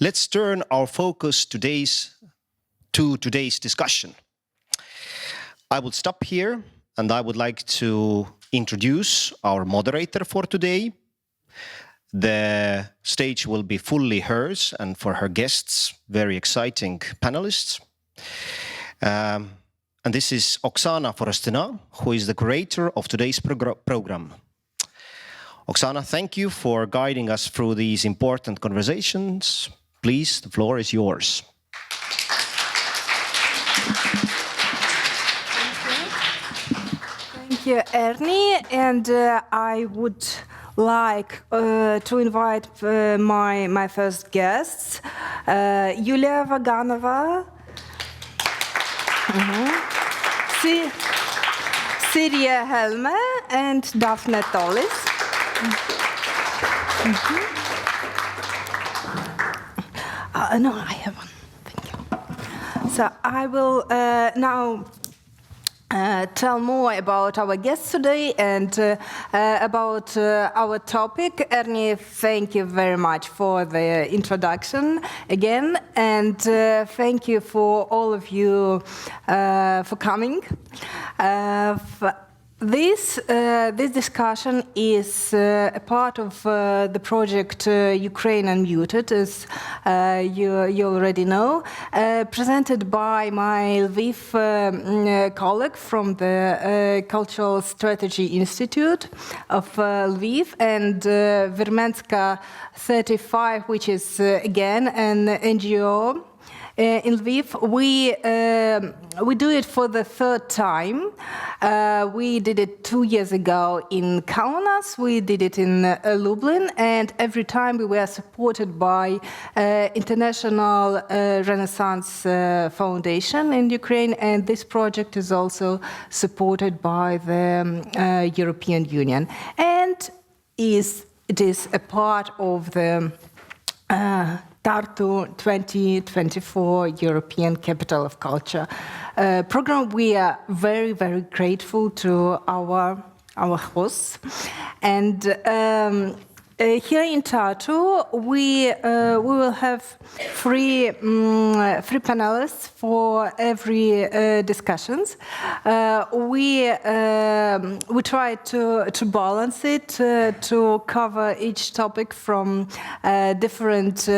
Let's turn our focus to today's discussion. I will stop here and I would like to introduce our moderator for today. The stage will be fully hers and for her guests, very exciting panelists. And this is Oksana Forestena, who is the curator of today's program. Oksana, thank you for guiding us through these important conversations. Please, the floor is yours. Thank you, Ernie. And I would like to invite my first guests, Yulia Vaganova, Siria Helme, and Daphne Tollis. No, I have one. Thank you. So I will now tell more about our guests today and about our topic. Ernie, thank you very much for the introduction again, and thank you for all of you for coming. This discussion is a part of the project Ukraine Unmuted, as you already know, presented by my Lviv colleague from the Cultural Strategy Institute of Lviv, and Vermenska 35, which is again an NGO. In Lviv, we do it for the third time. We did it 2 years ago in Kaunas, we did it in Lublin, and every time we were supported by International Renaissance Foundation in Ukraine, and this project is also supported by the European Union. And it is a part of the Tartu 2024 European Capital of Culture program. We are very, very grateful to our hosts. And here in Tartu, we will have three panelists for every discussions. We try to balance it to cover each topic from different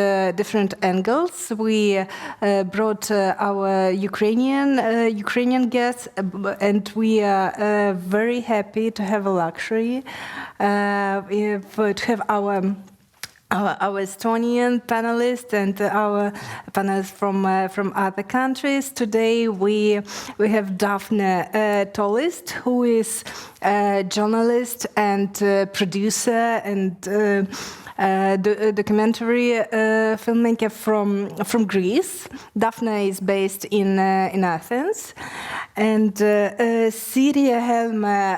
angles. We brought our Ukrainian guests, and we are very happy to have a luxury to have our Estonian panelists and our panelists from other countries. Today we have Daphne Tollis, who is a journalist and producer and documentary filmmaker from Greece. Daphne is based in Athens, and Siria Helme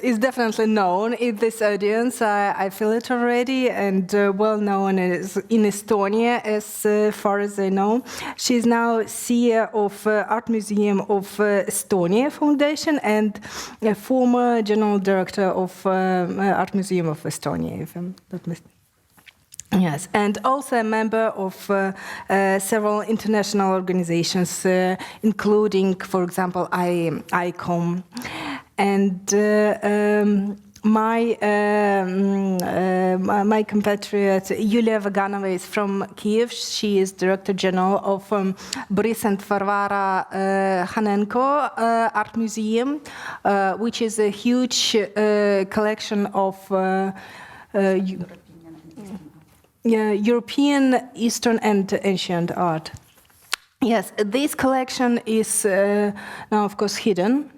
is definitely known in this audience. I feel it already, and well known in Estonia as far as I know. She's now CEO of Art Museum of Estonia Foundation and a former general director of Art Museum of Estonia, if I'm not mistaken. Yes, and also a member of several international organizations, including, for example, ICOM. And my compatriot Yulia Vaganova is from Kiev. She is Director General of Boris and Varvara Hanenko Art Museum, which is a huge collection of European, Eastern, and ancient art. Yes, this collection is now, of course, hidden.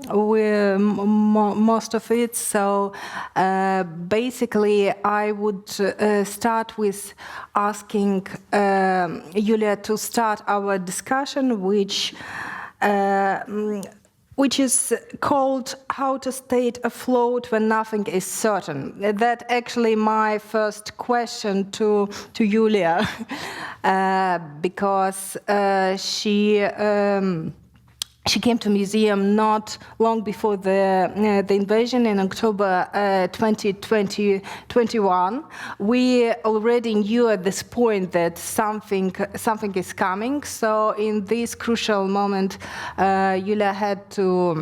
Most of it. So basically, I would start with asking Yulia to start our discussion, which is called "How to Stay Afloat When Nothing is Certain." That's actually my first question to Yulia, because she came to museum not long before the invasion in October 2021. We already knew at this point that something is coming. So in this crucial moment, Yulia had to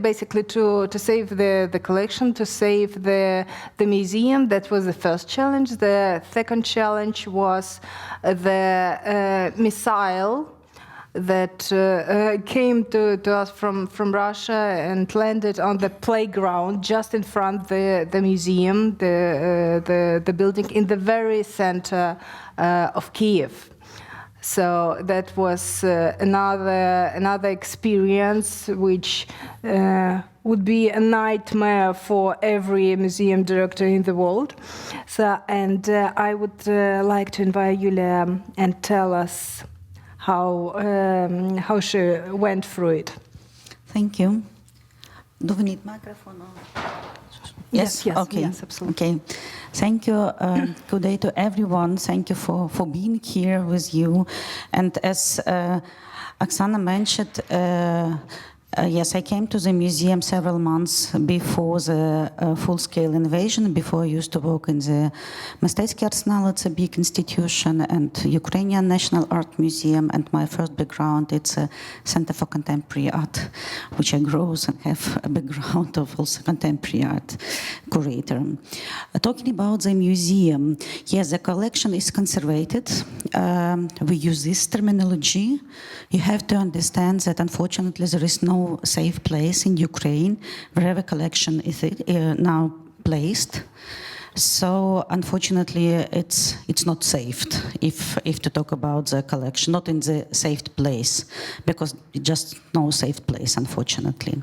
basically to save the collection, to save the museum. That was the first challenge. The second challenge was the missile that came to us from Russia and landed on the playground just in front of the museum, the building in the very center of Kiev. So that was another experience which would be a nightmare for every museum director in the world. So, and I would like to invite Yulia and tell us how she went through it. Thank you. Do we need microphone? Yes, okay. Yes, absolutely. Okay. Thank you. Good day to everyone. Thank you for being here with you. And as Oksana mentioned, yes, I came to the museum several months before the full-scale invasion. Before I used to work in the Mistetsky Arsenal, it's a big institution, and Ukrainian National Art Museum. And my first background, it's a Center for Contemporary Art, which I grew and have a background of also contemporary art curator. Talking about the museum, yes, the collection is conservated. We use this terminology. You have to understand that, unfortunately, there is no safe place in Ukraine wherever collection is now placed. So unfortunately, it's not safe if to talk about the collection, not in the safe place, because just no safe place, unfortunately.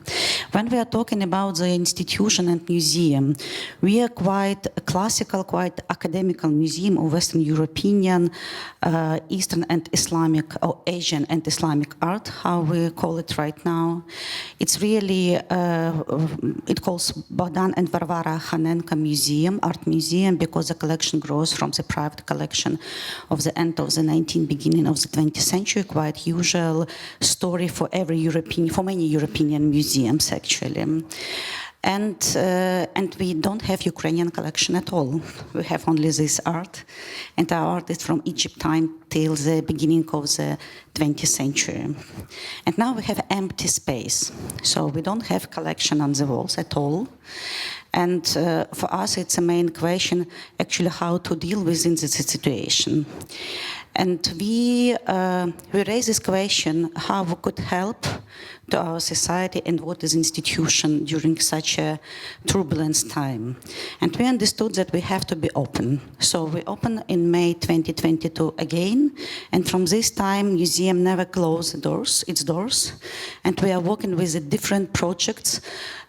When we are talking about the institution and museum, we are quite a classical, quite academical museum of Western European, Eastern and Islamic, or Asian and Islamic art, how we call it right now. It's really, it calls Bogdan and Varvara Hanenko Museum, Art Museum, because the collection grows from the private collection of the end of the 19th, beginning of the 20th century, quite usual story for every European, for many European museums actually. And we don't have Ukrainian collection at all. We have only this art, and our art is from Egypt time till the beginning of the 20th century. And now we have empty space, so we don't have collection on the walls at all. And for us, it's a main question, actually, how to deal with this situation. And we raise this question, how we could help to our society and what is institution during such a turbulence time. And we understood that we have to be open. So we opened in May 2022 again, and from this time, museum never closed its doors. And we are working with the different projects,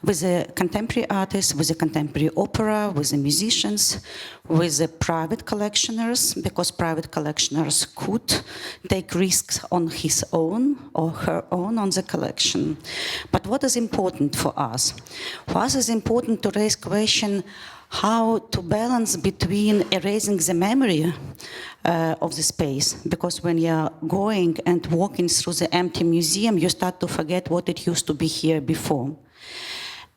with the contemporary artists, with the contemporary opera, with the musicians, with the private collectioners, because private collectioners could take risks on his own or her own on the collection. But what is important for us? For us it's important to raise question how to balance between erasing the memory of the space, because when you're going and walking through the empty museum, you start to forget what it used to be here before.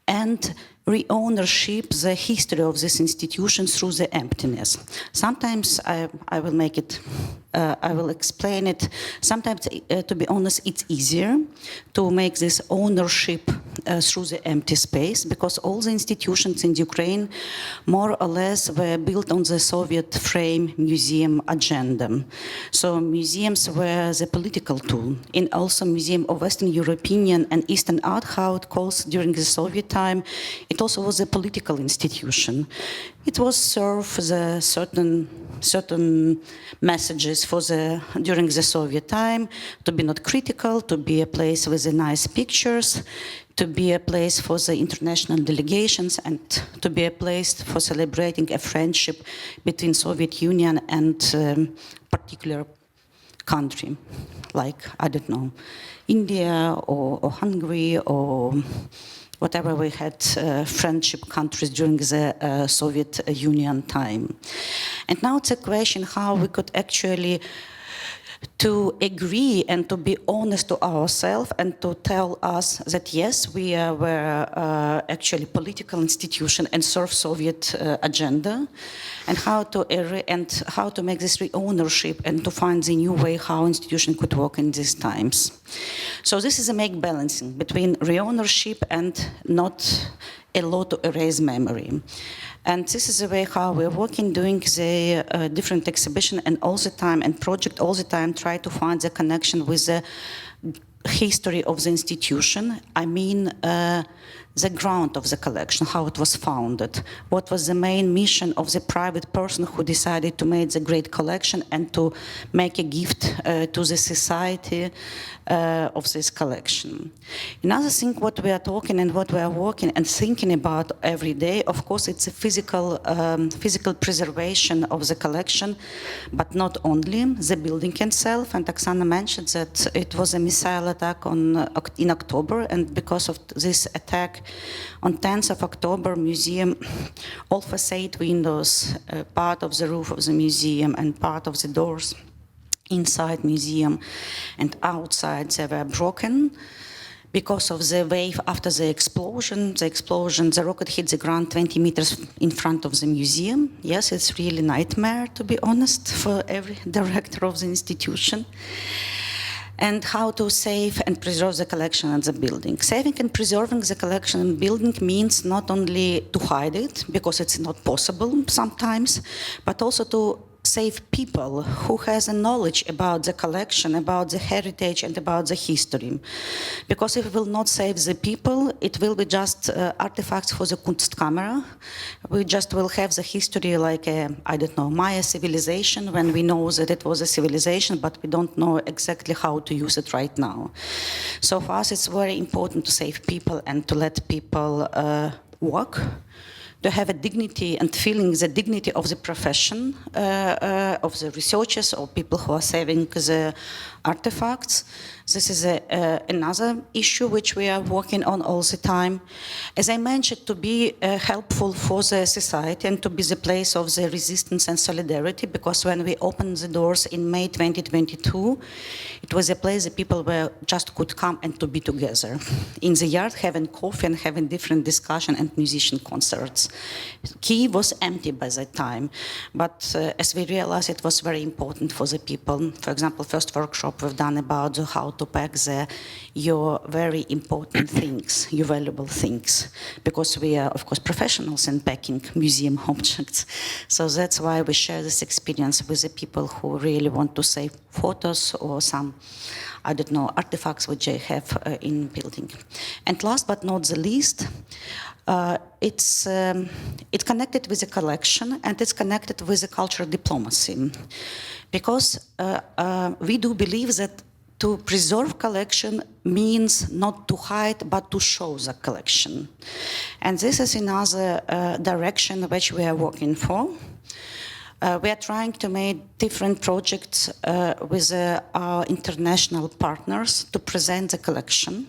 And re-ownership the history of this institution through the emptiness. Sometimes I will make it, I will explain it. Sometimes, to be honest, it's easier to make this ownership through the empty space, because all the institutions in Ukraine more or less were built on the Soviet frame museum agenda. So museums were the political tool. In also Museum of Western European and Eastern Art, how it calls during the Soviet time, it also was a political institution. It was served for the certain messages for during the Soviet time, to be not critical, to be a place with the nice pictures, to be a place for the international delegations, and to be a place for celebrating a friendship between Soviet Union and particular country, like, I don't know, India or Hungary or whatever. We had friendship countries during the Soviet Union time. And now it's a question how we could actually to agree and to be honest to ourselves and to tell us that yes, we were actually political institution and serve Soviet agenda, and how to make this re-ownership and to find the new way how institution could work in these times. So this is a make balancing between re-ownership and not a law to erase memory. And this is the way how we're working, doing the different exhibition and all the time, and project all the time, try to find the connection with the history of the institution. I mean, the ground of the collection, how it was founded, what was the main mission of the private person who decided to make the great collection and to make a gift to the society of this collection. Another thing what we are talking and what we are working and thinking about every day, of course, it's a physical preservation of the collection, but not only the building itself. And Oksana mentioned that it was a missile attack in October, and because of this attack, on 10th of October, museum, all facade windows, part of the roof of the museum and part of the doors inside museum and outside, they were broken because of the wave after the explosion. The rocket hit the ground 20 meters in front of the museum. Yes, it's really a nightmare, to be honest, for every director of the institution. And how to save and preserve the collection and the building. Saving and preserving the collection and building means not only to hide it, because it's not possible sometimes, but also to save people who has a knowledge about the collection, about the heritage, and about the history. Because if we will not save the people, it will be just artifacts for the Kunstkammer. We just will have the history like I don't know, Maya civilization, when we know that it was a civilization, but we don't know exactly how to use it right now. So for us, it's very important to save people and to let people work, to have a dignity and feeling the dignity of the profession, of the researchers or people who are saving the artifacts. This is another issue which we are working on all the time. As I mentioned, to be helpful for the society and to be the place of the resistance and solidarity, because when we opened the doors in May 2022, it was a place that people were just could come and to be together in the yard, having coffee and having different discussion and musician concerts. Kyiv was empty by that time, but as we realized, it was very important for the people. For example, first workshop we've done about how to pack your very important things, your valuable things, because we are, of course, professionals in packing museum objects. So that's why we share this experience with the people who really want to save photos or some, I don't know, artifacts which they have in building. And last but not the least, it's connected with the collection and it's connected with the cultural diplomacy, because we do believe that to preserve collection means not to hide, but to show the collection. And this is another direction which we are working for. We are trying to make different projects with our international partners to present the collection.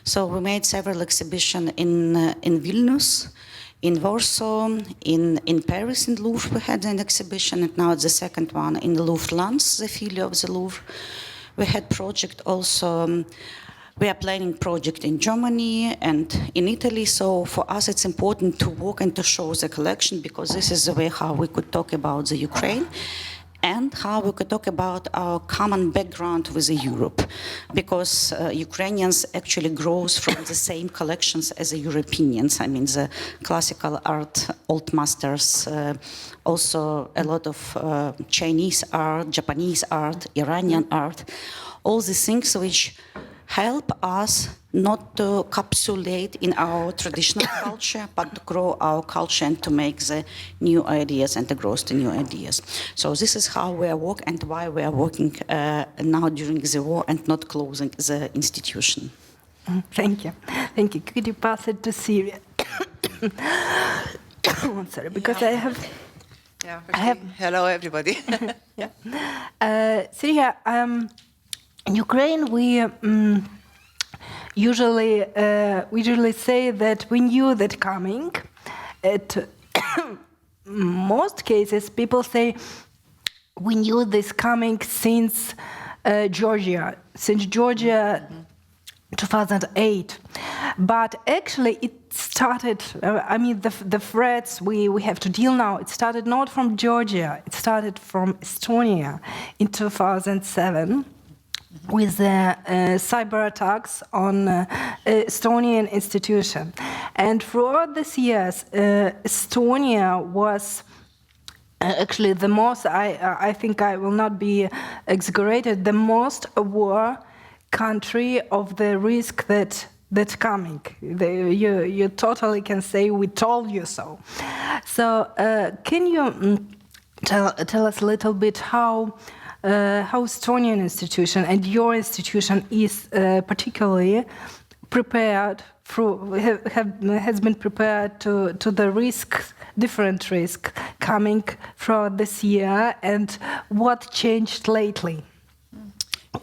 So we made several exhibitions in Vilnius, in Warsaw, in Paris, in Louvre we had an exhibition, and now it's the second one in the Louvre Lens, the filial of the Louvre. We had project also, we are planning project in Germany and in Italy, so for us it's important to walk and to show the collection, because this is the way how we could talk about the Ukraine and how we could talk about our common background with Europe, because Ukrainians actually grows from the same collections as the Europeans. I mean, the classical art, old masters, also a lot of Chinese art, Japanese art, Iranian art, all these things which help us not to capsulate in our traditional culture, but to grow our culture and to make the new ideas and to grow the new ideas. So this is how we are working and why we are working now during the war and not closing the institution. Thank you. Thank you. Could you pass it to Syria? Sorry, because I have... Hello, everybody. Syria, in Ukraine, we usually say that we knew that coming. At most cases, people say we knew this coming since Georgia, 2008. But actually it started, the threats we have to deal now, it started not from Georgia, it started from Estonia in 2007 with the cyber attacks on Estonian institution. And throughout these years, Estonia was actually the most, I think I will not be exaggerated, the most aware country of the risk that's coming. You totally can say, we told you so. So can you tell us a little bit how Estonian institution and your institution is particularly prepared has been prepared to the risks, different risks coming from this year, and what changed lately?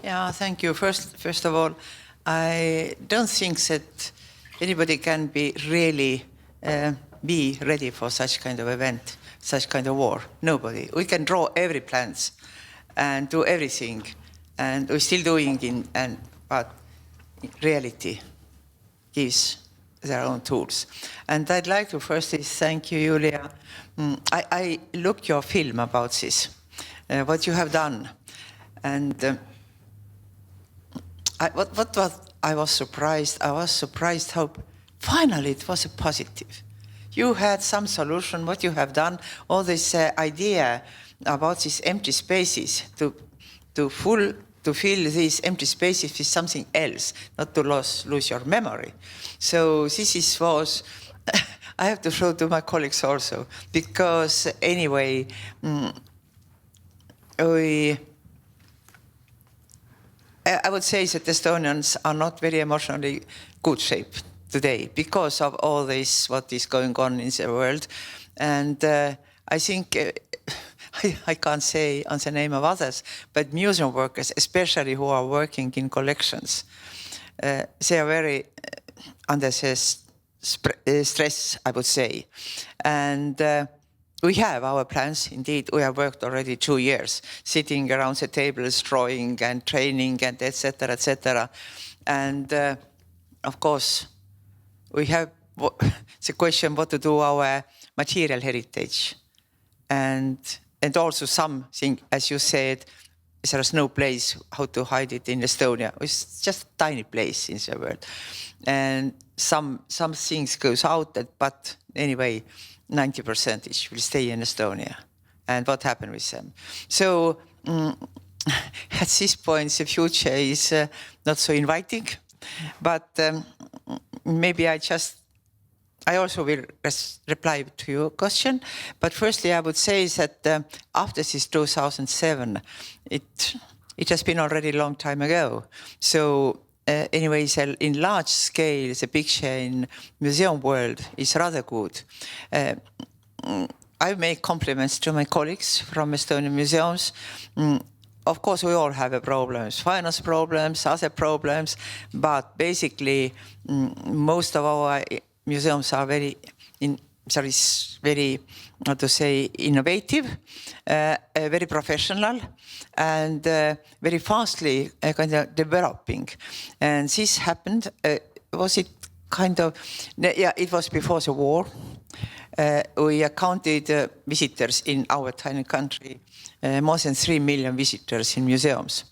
Yeah, thank you. First of all, I don't think that anybody can be really be ready for such kind of event, such kind of war. Nobody. We can draw every plans and do everything, and we're still doing but reality gives their own tools. And I'd like to firstly thank you, Julia. I looked your film about this, what you have done, and I was surprised. I was surprised how finally it was a positive. You had some solution. What you have done, all this idea about these empty spaces to fill these empty spaces with something else, not to lose your memory. So this was. I have to show to my colleagues also, because anyway, I would say that Estonians are not very emotionally good shape today because of all this, what is going on in the world. And I think, I can't say on the name of others, but museum workers, especially who are working in collections, they are very under stress, I would say. And we have our plans, indeed. We have worked already 2 years, sitting around the tables, drawing and training and etc., etc. And of course, we have the question what to do our material heritage. And also something, as you said, there is no place how to hide it in Estonia. It's just a tiny place in the world. And some things goes out, but anyway, 90% will stay in Estonia. And what happened with them? So at this point, the future is not so inviting, but maybe I also will reply to your question. But firstly, I would say that after this 2007, it has been already a long time ago. So anyways, in large scale, the picture in museum world is rather good. I make compliments to my colleagues from Estonian museums. Of course, we all have problems, finance problems, other problems, but basically, most of our museums are very, how to say, innovative, very professional, and very fastly kind of developing. And this happened, was it kind of, yeah, it was before the war. We counted visitors in our tiny country, more than 3 million visitors in museums.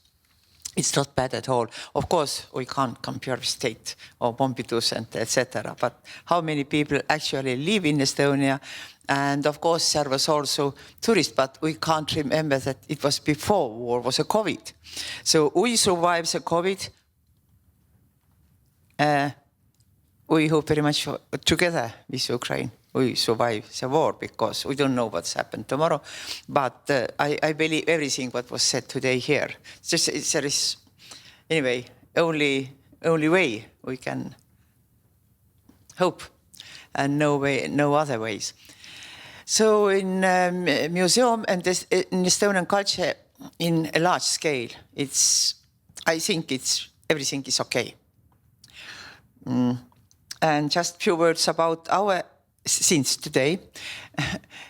It's not bad at all. Of course, we can't compare with State or Pompidou Center, etc. But how many people actually live in Estonia? And of course, there was also tourists, but we can't remember that it was before war, was a COVID. So we survived the COVID. We hope very much together with Ukraine. We survive the war because we don't know what's happened tomorrow. But I believe everything what was said today here. There is, anyway, only way we can hope, and no other ways. So in museum and in Estonian culture, in a large scale, I think everything is okay. And just few words about our since today.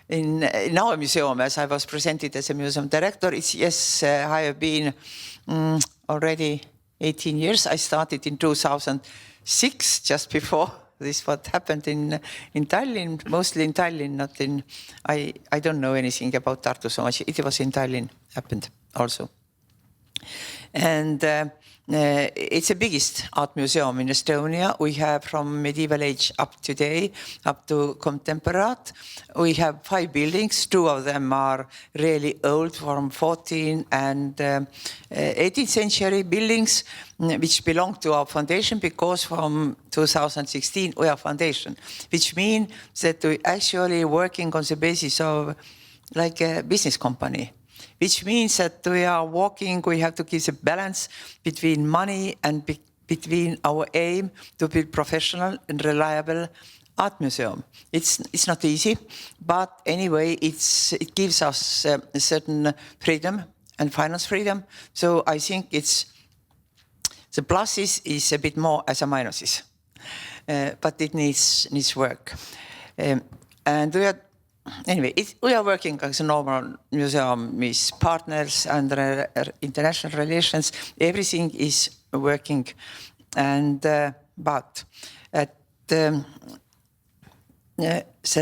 In our museum, as I was presented as a museum director, I have been already 18 years. I started in 2006, just before this what happened in Tallinn, mostly in Tallinn, not in, I don't know anything about Tartu so much. It was in Tallinn, happened also. And it's the biggest art museum in Estonia. We have from medieval age up today, up to contemporary. We have 5 buildings. 2 of them are really old, from 14th and 18th century buildings, which belong to our foundation, because from 2016 we are foundation, which means that we actually working on the basis of like a business company. Which means that we have to give a balance between money and between our aim to build professional and reliable art museum. It's not easy, but anyway, it gives us a certain freedom and finance freedom. So I think the pluses is a bit more as a minuses, but it needs work. And we are working as a normal museum with partners and international relations. Everything is working, and but at the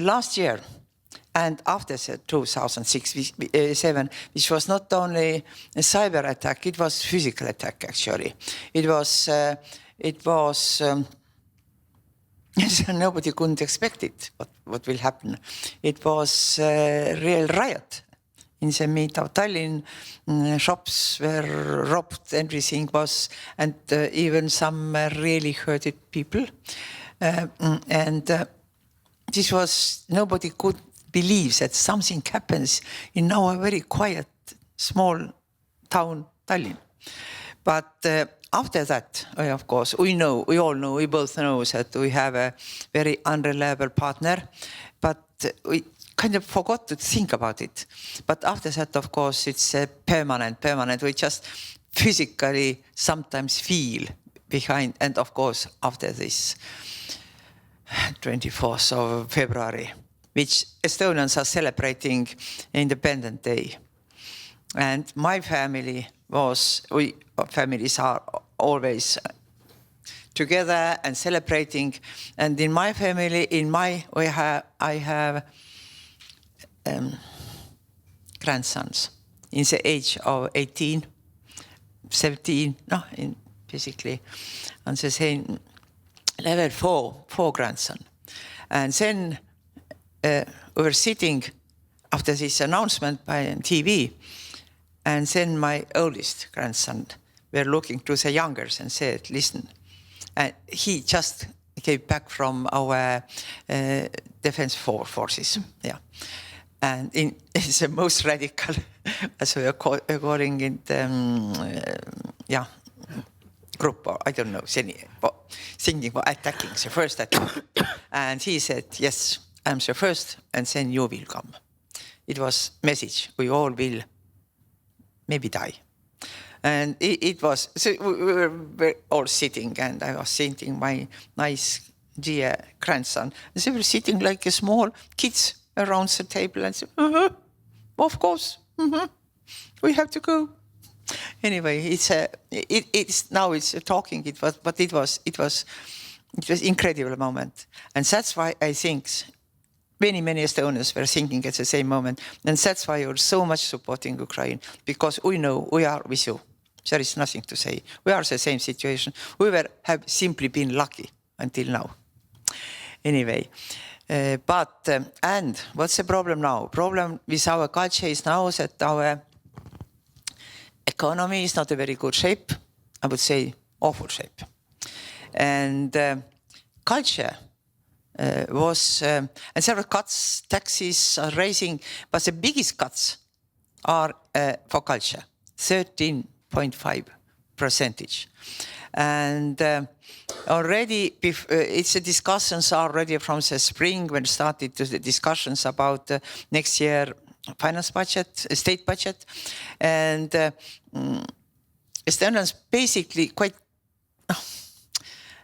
last year and after the 2006-7, which was not only a cyber attack, it was physical attack actually. It was. Nobody couldn't expect it, what will happen. It was a real riot in the middle of Tallinn. Shops were robbed, everything was, and even some really hurted people. This was, nobody could believe that something happens in our very quiet, small town, Tallinn. But after that, of course, we both know that we have a very unreliable partner, but we kind of forgot to think about it. But after that, of course, it's permanent. We just physically sometimes feel behind. And of course, after this 24th of February, which Estonians are celebrating Independence Day. And my family families are always together and celebrating. And in my family, I have grandsons in the age of 18, 17, basically on the same level, four grandsons. And then we were sitting after this announcement by TV, and then my oldest grandson were looking to the youngers and said, listen, he just came back from our defense forces. Yeah. And it's the most radical, as we are calling it, group, or I don't know, thinking for attacking, the first attack. And he said, yes, I'm the first, and then you will come. It was message, we all will maybe die. And it was, so we were all sitting, and I was thinking my nice dear grandson, and they were sitting like a small kids around the table and said, of course, we have to go. Anyway, it's now it's talking. It was incredible moment, and that's why I think many Estonians were thinking at the same moment, and that's why you're so much supporting Ukraine, because we know we are with you. There is nothing to say. We are the same situation. Have simply been lucky until now. Anyway, and what's the problem now? Problem with our culture is now that our economy is not a very good shape. I would say awful shape. And culture was, and several cuts, taxes are raising, but the biggest cuts are for culture, 13.5%. And already, it's the discussions already from the spring when started to the discussions about next year finance budget, state budget, and Estonians basically quite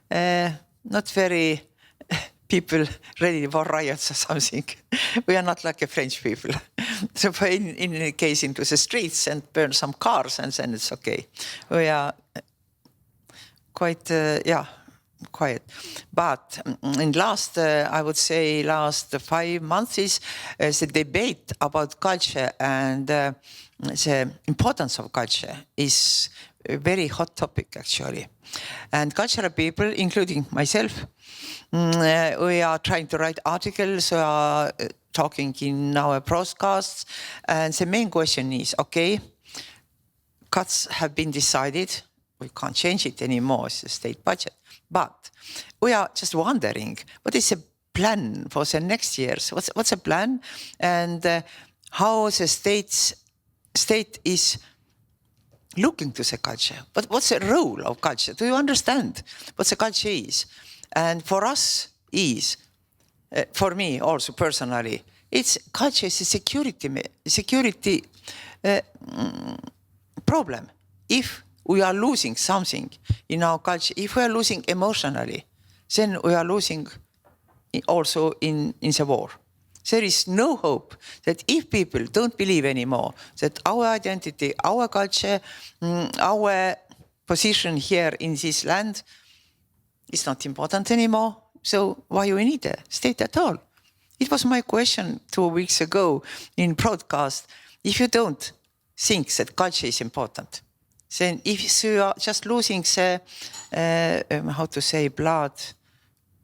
not very people ready for riots or something. We are not like a French people. So in any case into the streets and burn some cars and then it's okay. We are quite, quiet. But in last, I would say last 5 months, the debate about culture and the importance of culture is a very hot topic actually. And cultural people, including myself, we are trying to write articles, we are talking in our broadcasts, and the main question is, okay, cuts have been decided, we can't change it anymore, it's the state budget, but we are just wondering, what is the plan for the next years? What's the plan, and how the state is looking to the culture? But what's the role of culture? Do you understand what the culture is? And for us for me also personally, culture is a security problem. If we are losing something in our culture, if we are losing emotionally, then we are losing also in the war. There is no hope that if people don't believe anymore that our identity, our culture, our position here in this land is not important anymore, so why do we need a state at all? It was my question 2 weeks ago in broadcast. If you don't think that culture is important, then if you are just losing the, how to say, blood,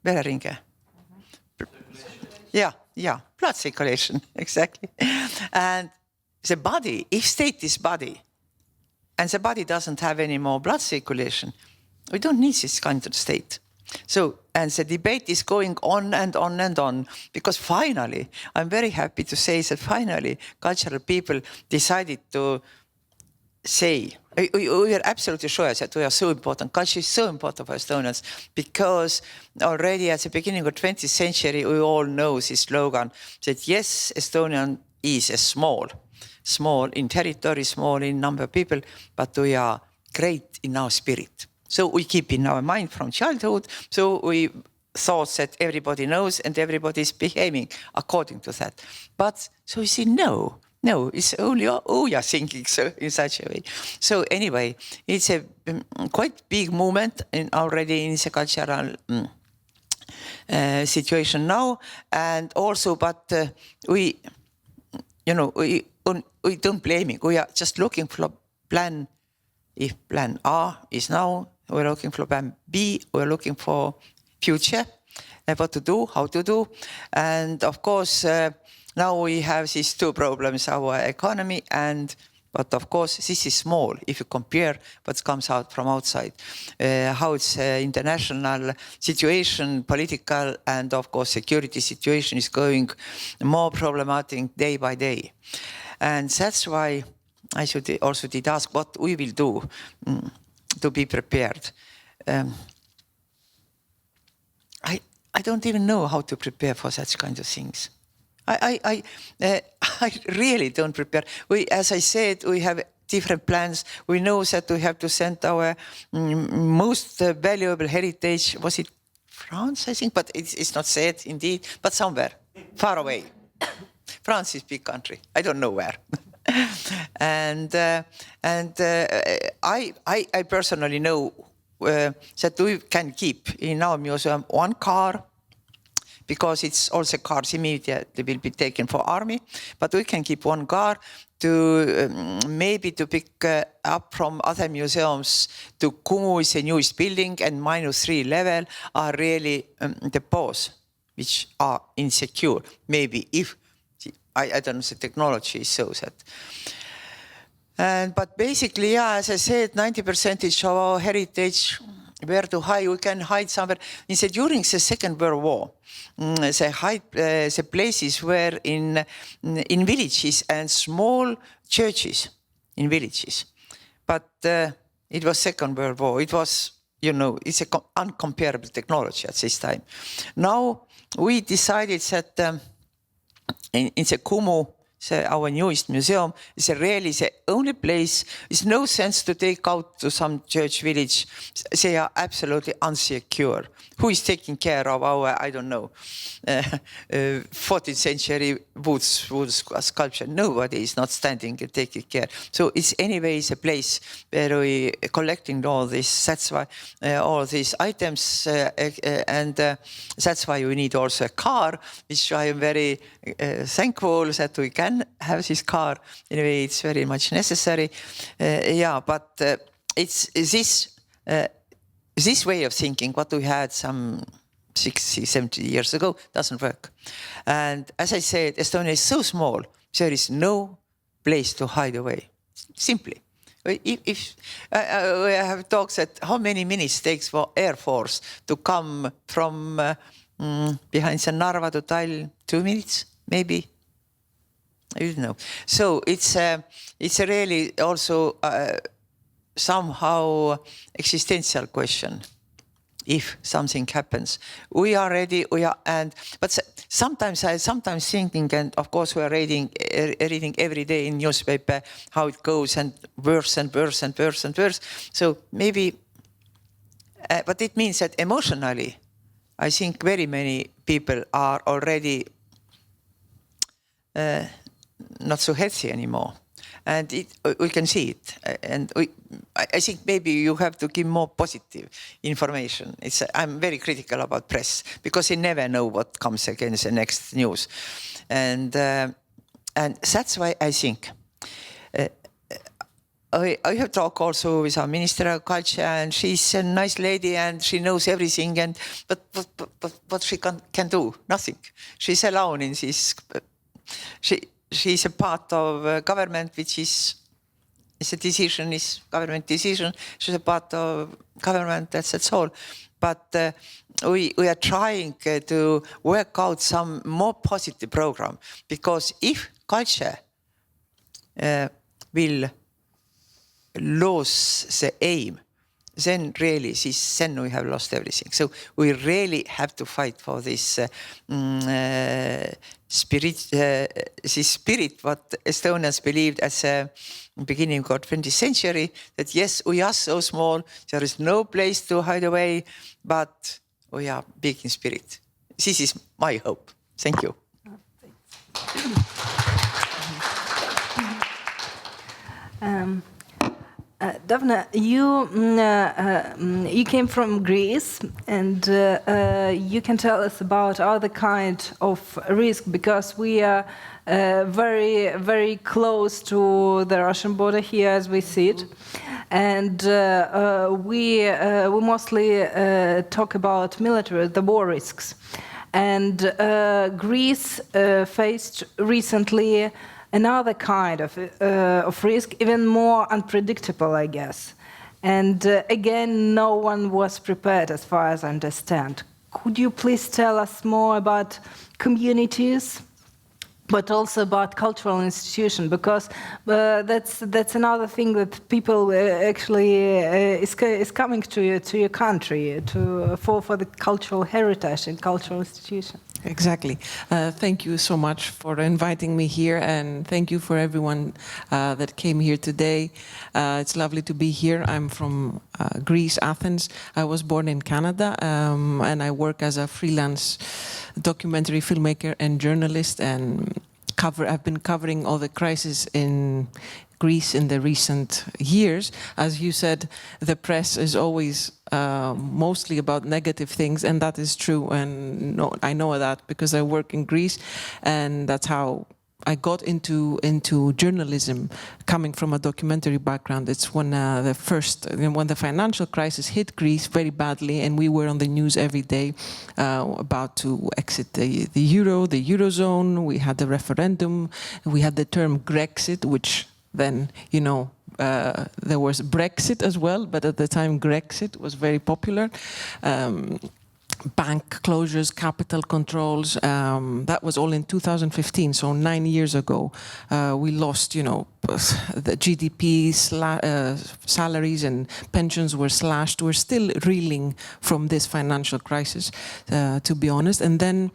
Belleringe. Yeah, blood circulation, exactly. And the body, if state is body, and the body doesn't have any more blood circulation, we don't need this kind of state. So, and the debate is going on and on and on, because finally, I'm very happy to say that finally, cultural people decided to say, we are absolutely sure that we are so important. Culture is so important for Estonians, because already at the beginning of the 20th century, we all know this slogan that yes, Estonian is a small in territory, small in number of people, but we are great in our spirit. So we keep in our mind from childhood, so we thought that everybody knows and everybody is behaving according to that. But so we say no, it's only you're thinking so in such a way. So anyway, it's a quite big movement already in the cultural situation now, and also, but we don't blame it. We are just looking for plan. If plan A is now, we're looking for plan B. We're looking for future, what to do, how to do, and of course. Now we have these two problems, our economy but of course this is small if you compare what comes out from outside. How it's international situation, political and of course security situation is going more problematic day by day. And that's why I should also did ask what we will do to be prepared. I don't even know how to prepare for such kind of things. I really don't prepare. As I said, we have different plans. We know that we have to send our most valuable heritage. Was it France, I think? But it's not said indeed, but somewhere far away. France is a big country. I don't know where. and I personally know that we can keep in our museum one car, because it's also cars immediately will be taken for army, but we can keep one car to maybe to pick up from other museums. To Kumu is the newest building, and -3 level are really depots which are insecure. Maybe if I don't know, the technology shows that. But basically, yeah, as I said, 90% of our heritage. Where to hide? We can hide somewhere. During the Second World War, the places were in villages and small churches in villages. But it was Second World War. It was, it's an uncomparable technology at this time. Now we decided that in the Kumu our newest museum, is really the only place. It's no sense to take out to some church village. They are absolutely unsecure. Who is taking care of our, I don't know, 14th century wood sculpture? Nobody is not standing and taking care. So it's anyways a place where we collecting all this. That's why all these items, and that's why we need also a car, which I am very thankful that we can have this car. Anyway, it's very much necessary. But it's this way of thinking, what we had some 60, 70 years ago, doesn't work. And as I said, Estonia is so small, there is no place to hide away, simply. If we have talked that how many minutes it takes for Air Force to come from behind the Narva to Teil, 2 minutes, maybe? I don't know. So it's a really also somehow existential question. If something happens, we are ready. But sometimes thinking, and of course we are reading every day in newspaper how it goes, and worse and worse and worse and worse. So maybe, but it means that emotionally, I think very many people are already not so healthy anymore. And we can see it. And I think maybe you have to give more positive information. I'm very critical about press, because you never know what comes against the next news. And that's why I think I have talked also with our Minister of Culture, and she's a nice lady and she knows everything. But what she can do? Nothing. She's alone in this. She's a part of government, which is a decision, is government decision. She's a part of government, that's all. But we are trying to work out some more positive program, because if culture will lose the aim, then really then we have lost everything. So we really have to fight for this spirit, this spirit what Estonians believed as a beginning of 20th century, that yes, we are so small, there is no place to hide away, but we are big in spirit. This is my hope. Thank you. Daphne, you came from Greece, and you can tell us about other kind of risk, because we are very, very close to the Russian border here as we see it, and we mostly talk about the war risks, and Greece faced recently another kind of risk, even more unpredictable, I guess. And again, no one was prepared, as far as I understand. Could you please tell us more about communities, but also about cultural institutions? Because that's another thing that people actually is coming to your country for the cultural heritage and cultural institutions. Exactly. Thank you so much for inviting me here, and thank you for everyone that came here today. It's lovely to be here. I'm from Greece, Athens. I was born in Canada, and I work as a freelance documentary filmmaker and journalist, and I've been covering all the crises in Greece in the recent years. As you said, the press is always mostly about negative things, and that is true, and I know that because I work in Greece, and that's how I got into journalism, coming from a documentary background. It's when when the financial crisis hit Greece very badly, and we were on the news every day about to exit the euro, the eurozone. We had the referendum. We had the term Grexit, which then, there was Brexit as well, but at the time Grexit was very popular. Bank closures, capital controls, that was all in 2015, so 9 years ago. We lost, the GDP, salaries and pensions were slashed. We're still reeling from this financial crisis, to be honest. And then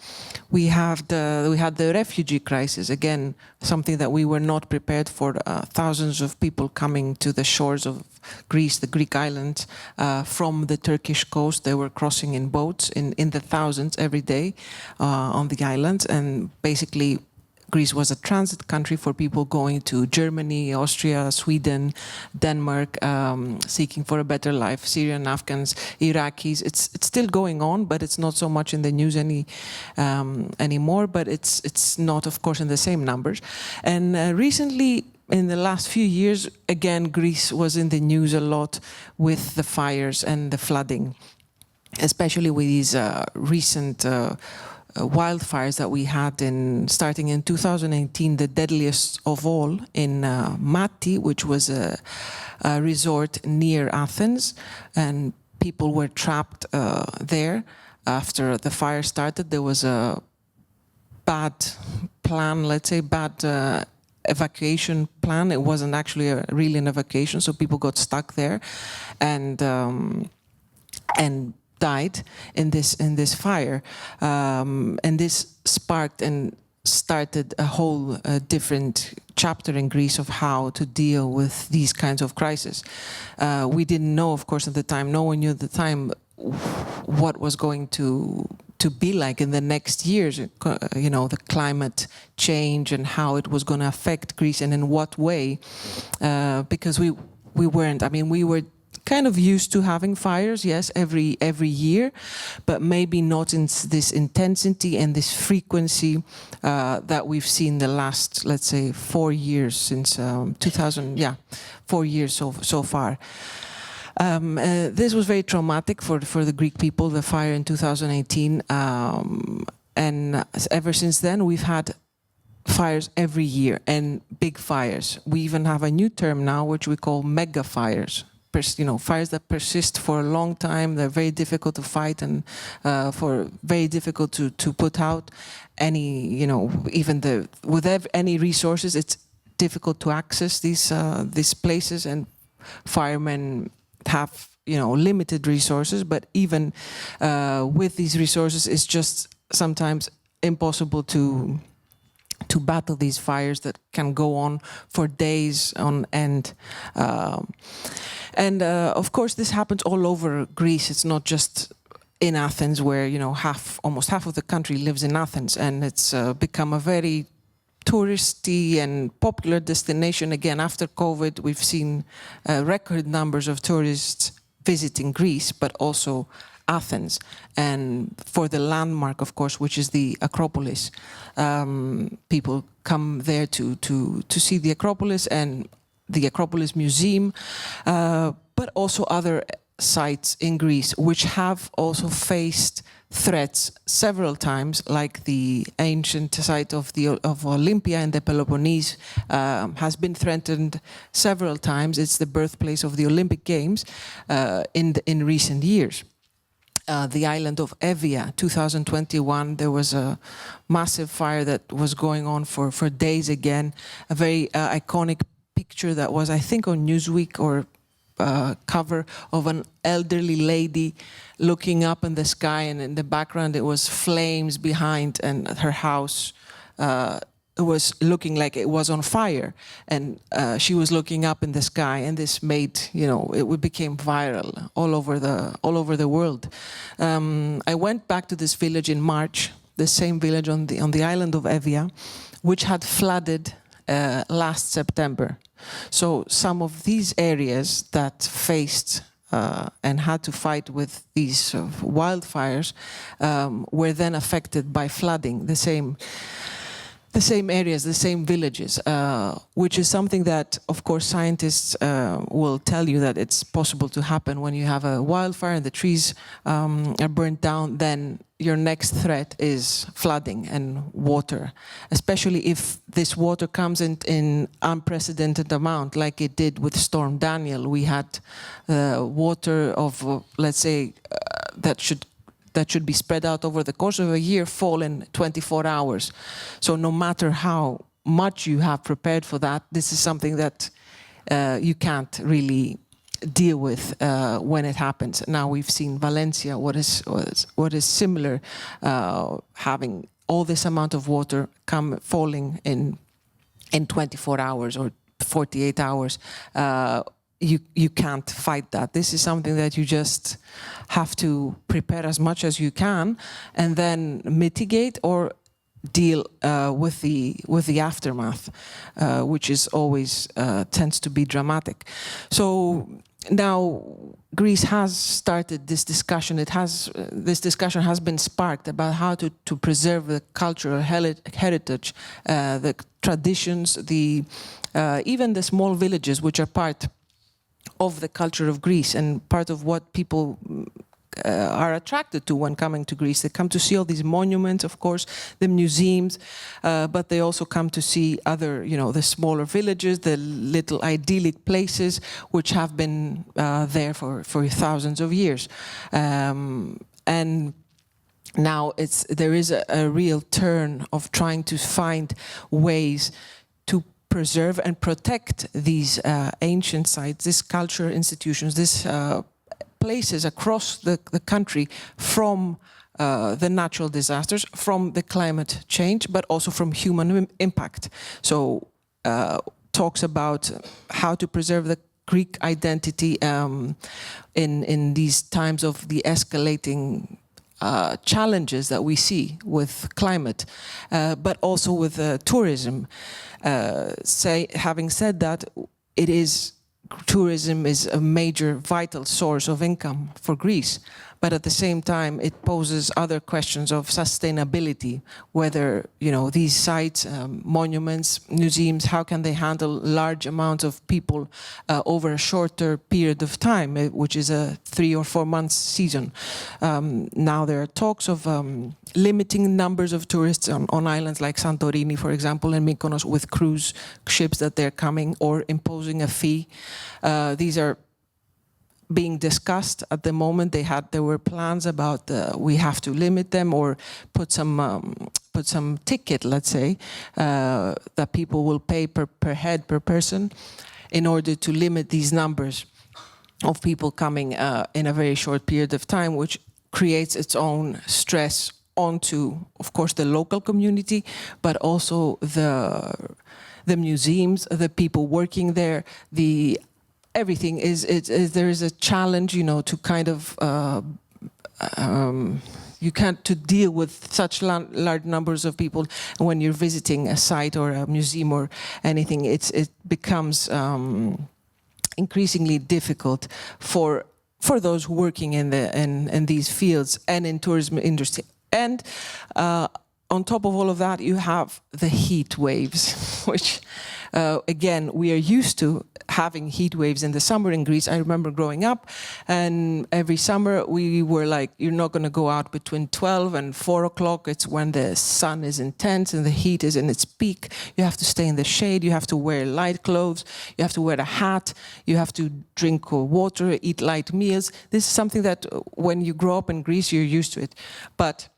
we had the refugee crisis, again, something that we were not prepared for. Thousands of people coming to the shores of Greece, the Greek islands, from the Turkish coast. They were crossing in boats in the thousands every day on the islands, and basically Greece was a transit country for people going to Germany, Austria, Sweden, Denmark, seeking for a better life. Syrian, Afghans, Iraqis. It's still going on, but it's not so much in the news anymore. But it's not, of course, in the same numbers. And recently, in the last few years, again, Greece was in the news a lot with the fires and the flooding, especially with these recent wildfires that we had starting in 2018, the deadliest of all in Mati, which was a resort near Athens, and people were trapped there. After the fire started, there was a bad plan, let's say, bad evacuation plan. It wasn't actually really an evacuation, so people got stuck there, and died in this fire, and this sparked and started a whole different chapter in Greece of how to deal with these kinds of crises. We didn't know, of course, at the time. No one knew at the time what was going to be like in the next years. You know, the climate change and how it was going to affect Greece and in what way, because we weren't. I mean, we were kind of used to having fires, yes, every year, but maybe not in this intensity and this frequency that we've seen the last, let's say, 4 years since 2000. Yeah, 4 years so far. This was very traumatic for the Greek people, the fire in 2018, and ever since then we've had fires every year, and big fires. We even have a new term now, which we call mega fires. You know, fires that persist for a long time. They're very difficult to fight and very difficult to put out. Even with any resources, it's difficult to access these places, and firemen have limited resources. But even with these resources, it's just sometimes impossible to battle these fires that can go on for days on end. Of course, this happens all over Greece. It's not just in Athens, where almost half of the country lives in Athens, and it's become a very touristy and popular destination. Again, after COVID, we've seen record numbers of tourists visiting Greece, but also Athens, and for the landmark, of course, which is the Acropolis. People come there to see the Acropolis and the Acropolis Museum, but also other sites in Greece, which have also faced threats several times, like the ancient site of Olympia in the Peloponnese has been threatened several times. It's the birthplace of the Olympic Games in recent years. The island of Evia, 2021, there was a massive fire that was going on for days again. A very iconic picture that was, I think, on Newsweek or cover of an elderly lady looking up in the sky, and in the background it was flames behind, and her house was looking like it was on fire, and she was looking up in the sky, and this made, it became viral all over the world. I went back to this village in March, the same village on the island of Evia, which had flooded last September. So some of these areas that faced and had to fight with these wildfires were then affected by flooding, the same areas, the same villages, which is something that, of course, scientists will tell you that it's possible to happen when you have a wildfire and the trees are burnt down. Then your next threat is flooding and water, especially if this water comes in unprecedented amount, like it did with Storm Daniel. We had water of, let's say, that should be spread out over the course of a year fall in 24 hours. So no matter how much you have prepared for that, this is something that you can't really deal with when it happens. Now we've seen Valencia, what is similar, having all this amount of water falling in 24 hours or 48 hours. You can't fight that. This is something that you just have to prepare as much as you can and then mitigate or deal with the aftermath, which is always tends to be dramatic. So now Greece has started this discussion. This discussion has been sparked about how to preserve the cultural heritage, the traditions, even the small villages which are part of the culture of Greece and part of what people are attracted to when coming to Greece. They come to see all these monuments, of course, the museums, but they also come to see other, the smaller villages, the little idyllic places which have been there for thousands of years. And now there is a real turn of trying to find ways to preserve and protect these ancient sites, these cultural institutions, these places across the country from the natural disasters, from the climate change, but also from human impact. So talks about how to preserve the Greek identity in these times of the escalating challenges that we see with climate, but also with tourism. Having said that, tourism is a major vital source of income for Greece, but at the same time it poses other questions of sustainability, whether these sites, monuments, museums, how can they handle large amounts of people over a shorter period of time, which is a 3 or 4 months season. Now there are talks of limiting numbers of tourists on islands like Santorini, for example, and Mykonos, with cruise ships that they're coming, or imposing a fee. These are being discussed at the moment. There were plans about we have to limit them or put some ticket, let's say, that people will pay per head, per person, in order to limit these numbers of people coming in a very short period of time, which creates its own stress onto, of course, the local community, but also the museums, the people working there, everything there is a challenge, to kind of to deal with such large numbers of people. When you're visiting a site or a museum or anything, it becomes increasingly difficult for those working in these fields and in tourism industry. And on top of all of that, you have the heat waves, which again, we are used to having heat waves in the summer in Greece. I remember growing up, and every summer we were like, you're not going to go out between 12 and 4 o'clock. It's when the sun is intense and the heat is in its peak. You have to stay in the shade. You have to wear light clothes. You have to wear a hat. You have to drink water, eat light meals. This is something that when you grow up in Greece, you're used to it. But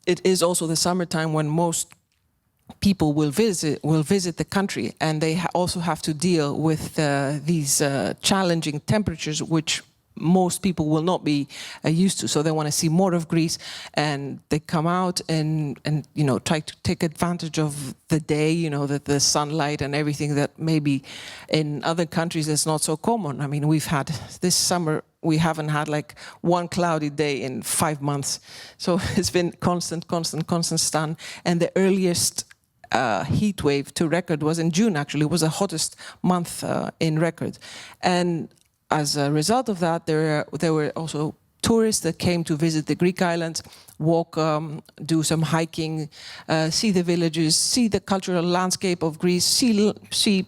it is also the summertime when most people will visit the country, and they also have to deal with these challenging temperatures, which most people will not be used to. So they want to see more of Greece, and they come out and try to take advantage of the day, the sunlight and everything that maybe in other countries is not so common. I mean, we've had this summer, we haven't had like one cloudy day in 5 months. So it's been constant sun. And the earliest heat wave to record was in June, actually. It was the hottest month in record. And as a result of that, there were also tourists that came to visit the Greek islands, walk, do some hiking, see the villages, see the cultural landscape of Greece, see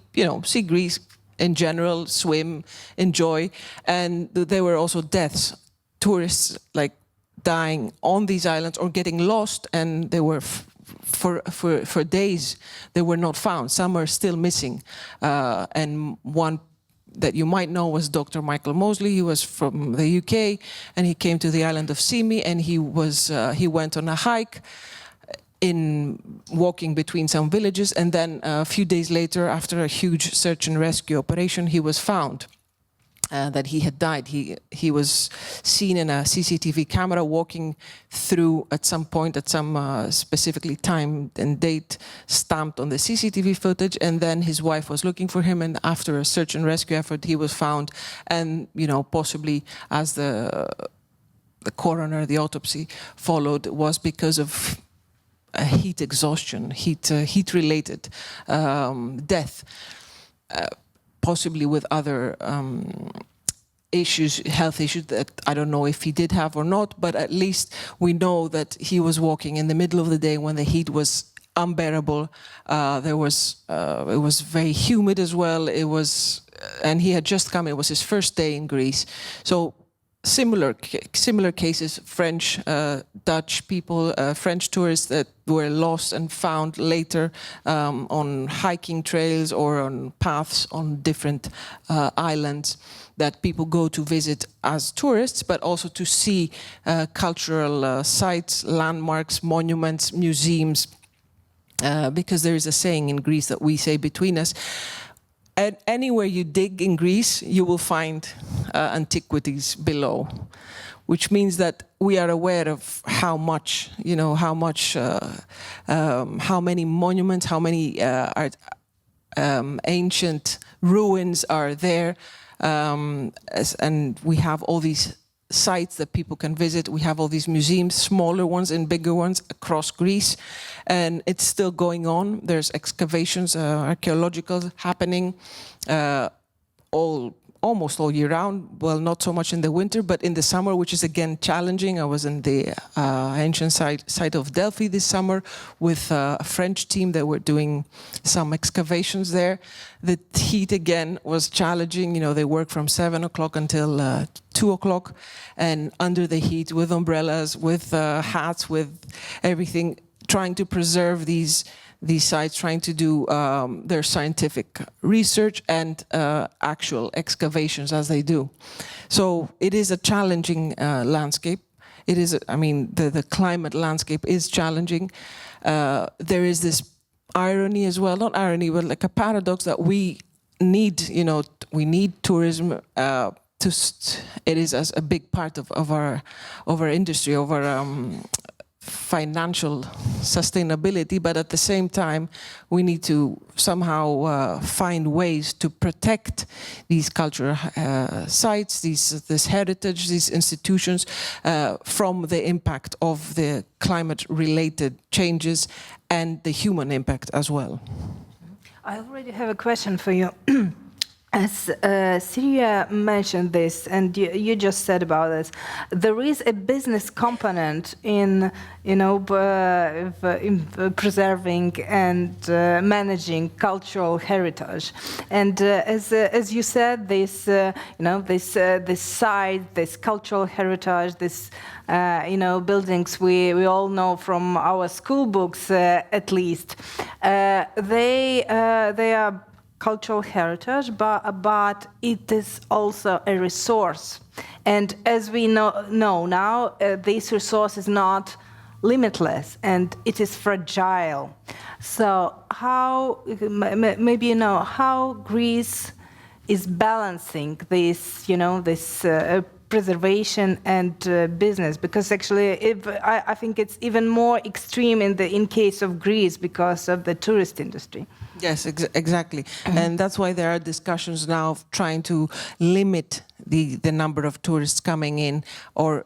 Greece in general, swim, enjoy. And there were also deaths, tourists like dying on these islands or getting lost, and they were for days they were not found. Some are still missing, and one that you might know was Dr. Michael Mosley. He was from the UK, and he came to the island of Simi, and he went on a hike in walking between some villages, and then a few days later, after a huge search and rescue operation, he was found. That he had died. He was seen in a CCTV camera walking through at some point, at some specifically time and date stamped on the CCTV footage, and then his wife was looking for him, and after a search and rescue effort, he was found, and possibly as the coroner, the autopsy followed, was because of heat exhaustion, heat-related death. Possibly with other issues, health issues that I don't know if he did have or not, but at least we know that he was walking in the middle of the day when the heat was unbearable. It was very humid as well. And he had just come. It was his first day in Greece. So similar cases, French, Dutch people, French tourists that were lost and found later on hiking trails or on paths on different islands that people go to visit as tourists, but also to see cultural sites, landmarks, monuments, museums, because there is a saying in Greece that we say between us, and anywhere you dig in Greece, you will find antiquities below, which means that we are aware of how many monuments, how many ancient ruins are there, and we have all these sites that people can visit. We have all these museums, smaller ones and bigger ones across Greece, and it's still going on. There's excavations, archaeological happening almost all year round. Well, not so much in the winter, but in the summer, which is again challenging. I was in the ancient site of Delphi this summer with a French team that were doing some excavations there. The heat again was challenging. They work from 7 o'clock until 2 o'clock, and under the heat with umbrellas, with hats, with everything, trying to preserve these sites, trying to do their scientific research and actual excavations as they do. So it is a challenging landscape. It is, the climate landscape is challenging. There is this irony as well, not irony, but like a paradox that we need, we need tourism. It is as a big part of our industry, of our financial sustainability, but at the same time we need to somehow find ways to protect these cultural sites, this heritage, these institutions from the impact of the climate-related changes and the human impact as well. I already have a question for you. As Syria mentioned this, and you just said about this, there is a business component in, in preserving and managing cultural heritage. And as you said, this, this site, this cultural heritage, this, buildings we all know from our school books, at least, they are cultural heritage, but it is also a resource. And as we know now, this resource is not limitless and it is fragile. So how, maybe how Greece is balancing this, this preservation and business, because actually I think it's even more extreme in case of Greece because of the tourist industry. Yes, exactly. And that's why there are discussions now of trying to limit the number of tourists coming in, or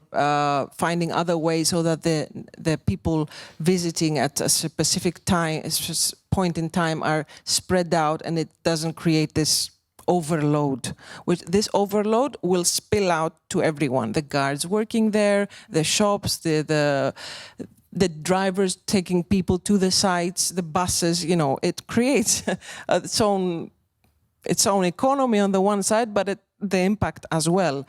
finding other ways so that the people visiting at a specific time, point in time, are spread out and it doesn't create this overload. This overload will spill out to everyone: the guards working there, the shops, the drivers taking people to the sites, the buses. It creates its own economy on the one side, but the impact as well.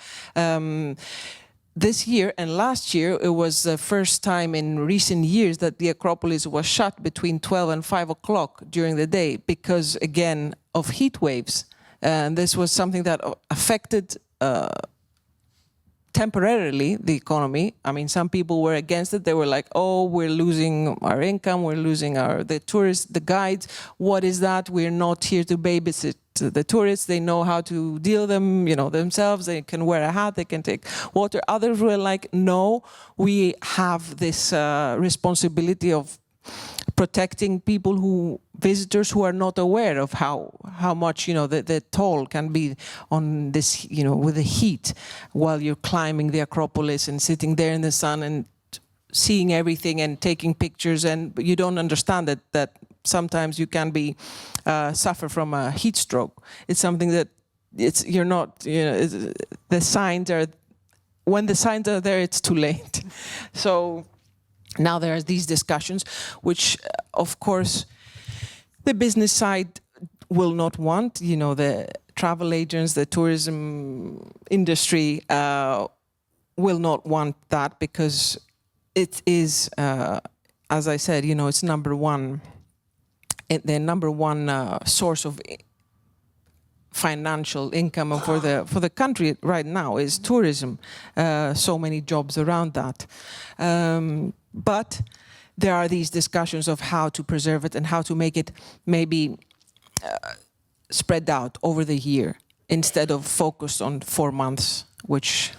This year and last year, it was the first time in recent years that the Acropolis was shut between 12 and 5 o'clock during the day because, again, of heat waves. And this was something that affected temporarily the economy. I mean, some people were against it. They were like, "Oh, we're losing our income. We're losing the tourists, the guides. What is that? We're not here to babysit the tourists. They know how to deal them, themselves. They can wear a hat. They can take water." Others were like, "No, we have this responsibility of protecting people visitors who are not aware of how much the toll can be on this with the heat while you're climbing the Acropolis and sitting there in the sun and seeing everything and taking pictures, and you don't understand that sometimes you can be suffer from a heat stroke. It's something that the signs are, when the signs are there, it's too late. So now there are these discussions, which, of course, the business side will not want. The travel agents, the tourism industry will not want that, because it is, as I said, it's the number one source of financial income for the country right now is tourism. So many jobs around that. But there are these discussions of how to preserve it and how to make it maybe spread out over the year instead of focused on 4 months, which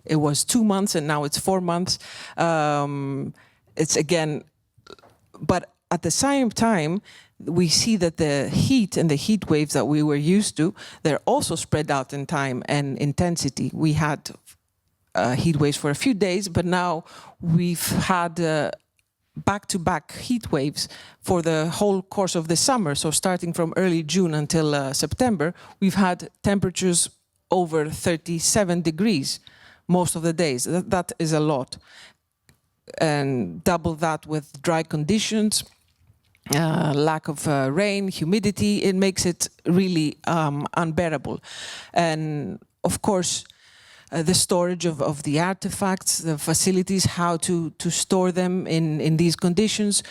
it was 2 months and now it's 4 months. It's again, but at the same time, we see that the heat and the heat waves that we were used to, they're also spread out in time and intensity. We had heat waves for a few days, but now we've had back-to-back heat waves for the whole course of the summer. So starting from early June until September, we've had temperatures over 37 degrees most of the days. That is a lot. And double that with dry conditions, lack of rain, humidity, it makes it really unbearable. And of course, the storage of the artifacts, the facilities, how to store them in these conditions.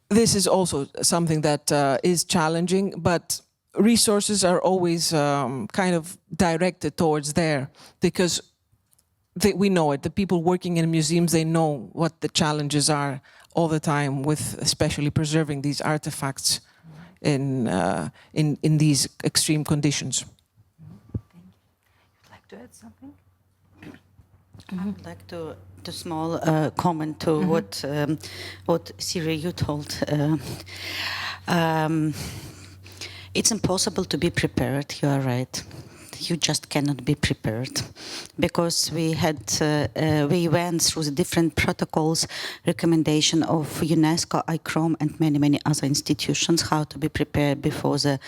This is also something that is challenging, but resources are always kind of directed towards there, because we know it. The people working in museums, they know what the challenges are all the time with especially preserving these artifacts in these extreme conditions. To add something? I would like to small comment to what Siri you told. It's impossible to be prepared. You are right. You just cannot be prepared, because we went through the different protocols, recommendation of UNESCO, ICROM, and many other institutions how to be prepared before the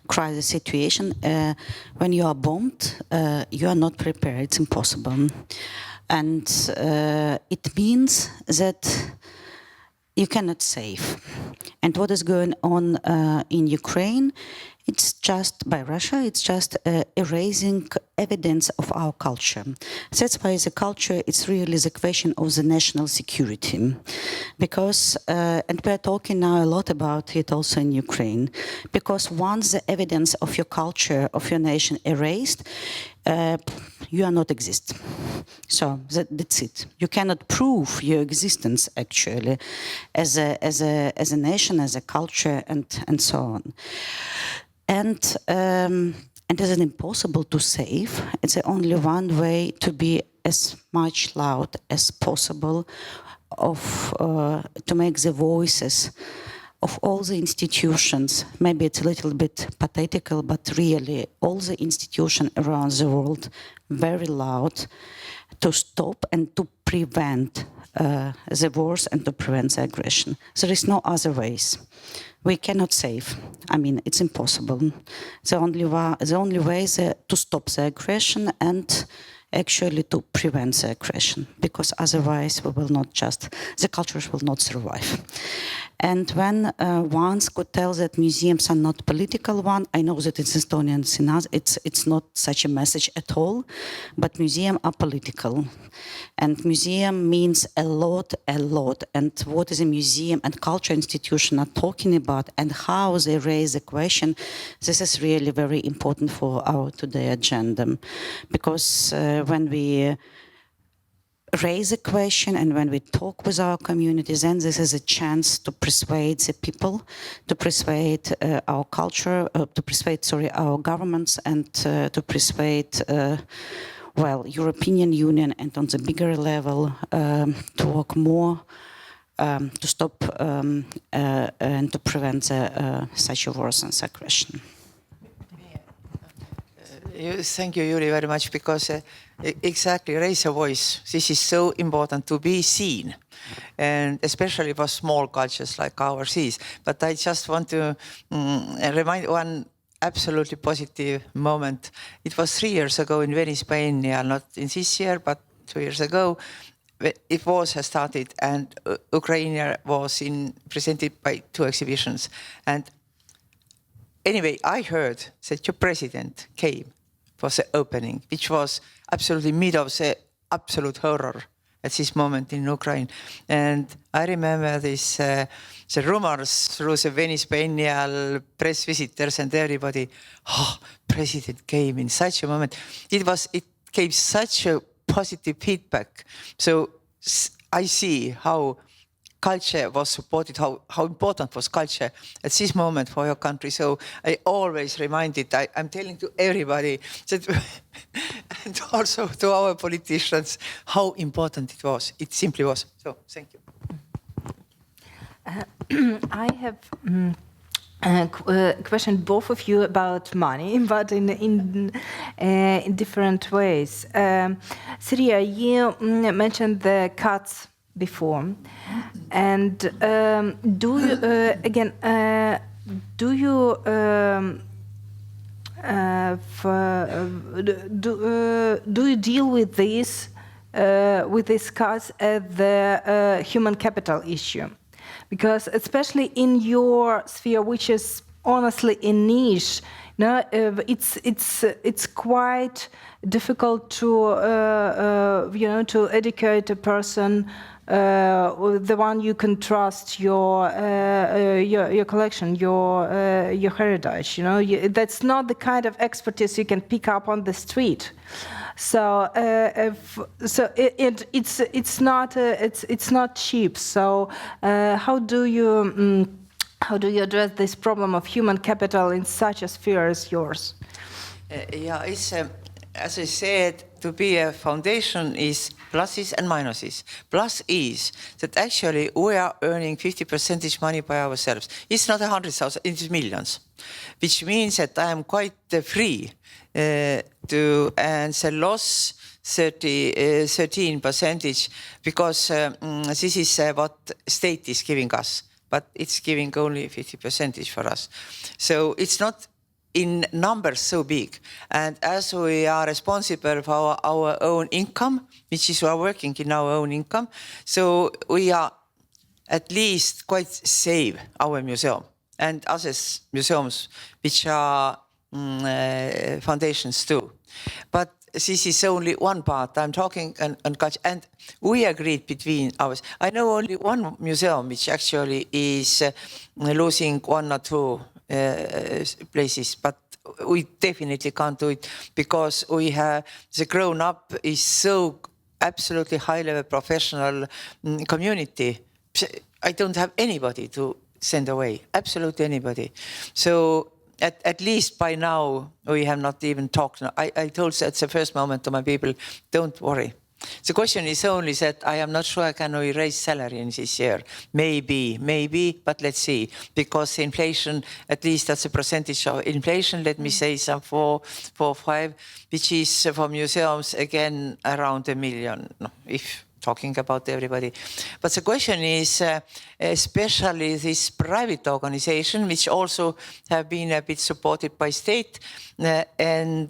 crisis situation. When you are bombed, you are not prepared. It's impossible, and it means that you cannot save. And what is going on in Ukraine? It's just by Russia, it's just erasing evidence of our culture. That's why the culture is really the question of the national security. Because, and we're talking now a lot about it also in Ukraine, because once the evidence of your culture, of your nation erased, you are not exist. So that's it. You cannot prove your existence actually as a nation, as a culture, and so on. And it is impossible to save. It's only one way to be as much loud as possible, to make the voices of all the institutions. Maybe it's a little bit pathetical, but really all the institutions around the world very loud to stop and to prevent the wars and to prevent the aggression. There is no other ways. We cannot save. I mean, it's impossible. The only way is to stop the aggression and actually to prevent the aggression, because otherwise we will not the cultures will not survive. And when one could tell that museums are not political one, I know that it's Estonian, it's not such a message at all, but museums are political. And museum means a lot. And what is a museum and culture institution are talking about and how they raise the question, this is really very important for our today agenda. Because when we raise a question and when we talk with our communities, then this is a chance to persuade the people, to persuade our culture, to persuade, our governments, and to persuade, European Union, and on the bigger level, to work more to stop and to prevent such wars and aggression. Thank you, Yuri, very much, because exactly, raise a voice. This is so important to be seen, and especially for small cultures like ours is. But I just want to remind one absolutely positive moment. It was 3 years ago in Venice, Spain, not in this year, but 2 years ago. It was started, and Ukraine was presented by 2 exhibitions. And anyway, I heard that your president came for the opening, which was absolutely mid of the absolute horror at this moment in Ukraine. And I remember this, the rumors through the Venice Biennial press visitors and everybody, president came in such a moment. It gave such a positive feedback. So I see how culture was supported, how important was culture at this moment for your country. So I always reminded, I'm telling to everybody, that and also to our politicians, how important it was. It simply was. So thank you. I have questioned both of you about money, but in different ways. Syria, you mentioned the cuts before, and do you deal with these cuts at the human capital issue? Because especially in your sphere, which is honestly a niche, it's quite difficult to to educate a person, the one you can trust your collection, your heritage. That's not the kind of expertise you can pick up on the street. So it's not cheap. So how do you address this problem of human capital in such a sphere as yours? It's as I said, to be a foundation is pluses and minuses. Plus is that actually we are earning 50% money by ourselves. It's not 100,000, it's millions, which means that I am quite free and the loss 13% because this is what state is giving us, but it's giving only 50% for us. So it's not in numbers so big. And as we are responsible for our own income, which is we are working in our own income, so we are at least quite save our museum and other museums which are foundations too. But this is only one part. I'm talking on culture, and we agreed between ours. I know only one museum which actually is losing 1 or 2 places, but we definitely can't do it because we have the grown-up is so absolutely high-level professional community. I don't have anybody to send away, absolutely anybody. So at least by now, we have not even talked. I told at the first moment to my people, don't worry. The question is only that I am not sure can we raise salary in this year. Maybe, but let's see. Because inflation, at least that's a percentage of inflation, let me say some 4 or 5, which is for museums, again, around 1 million. No, if talking about everybody. But the question is, especially this private organization, which also have been a bit supported by state, and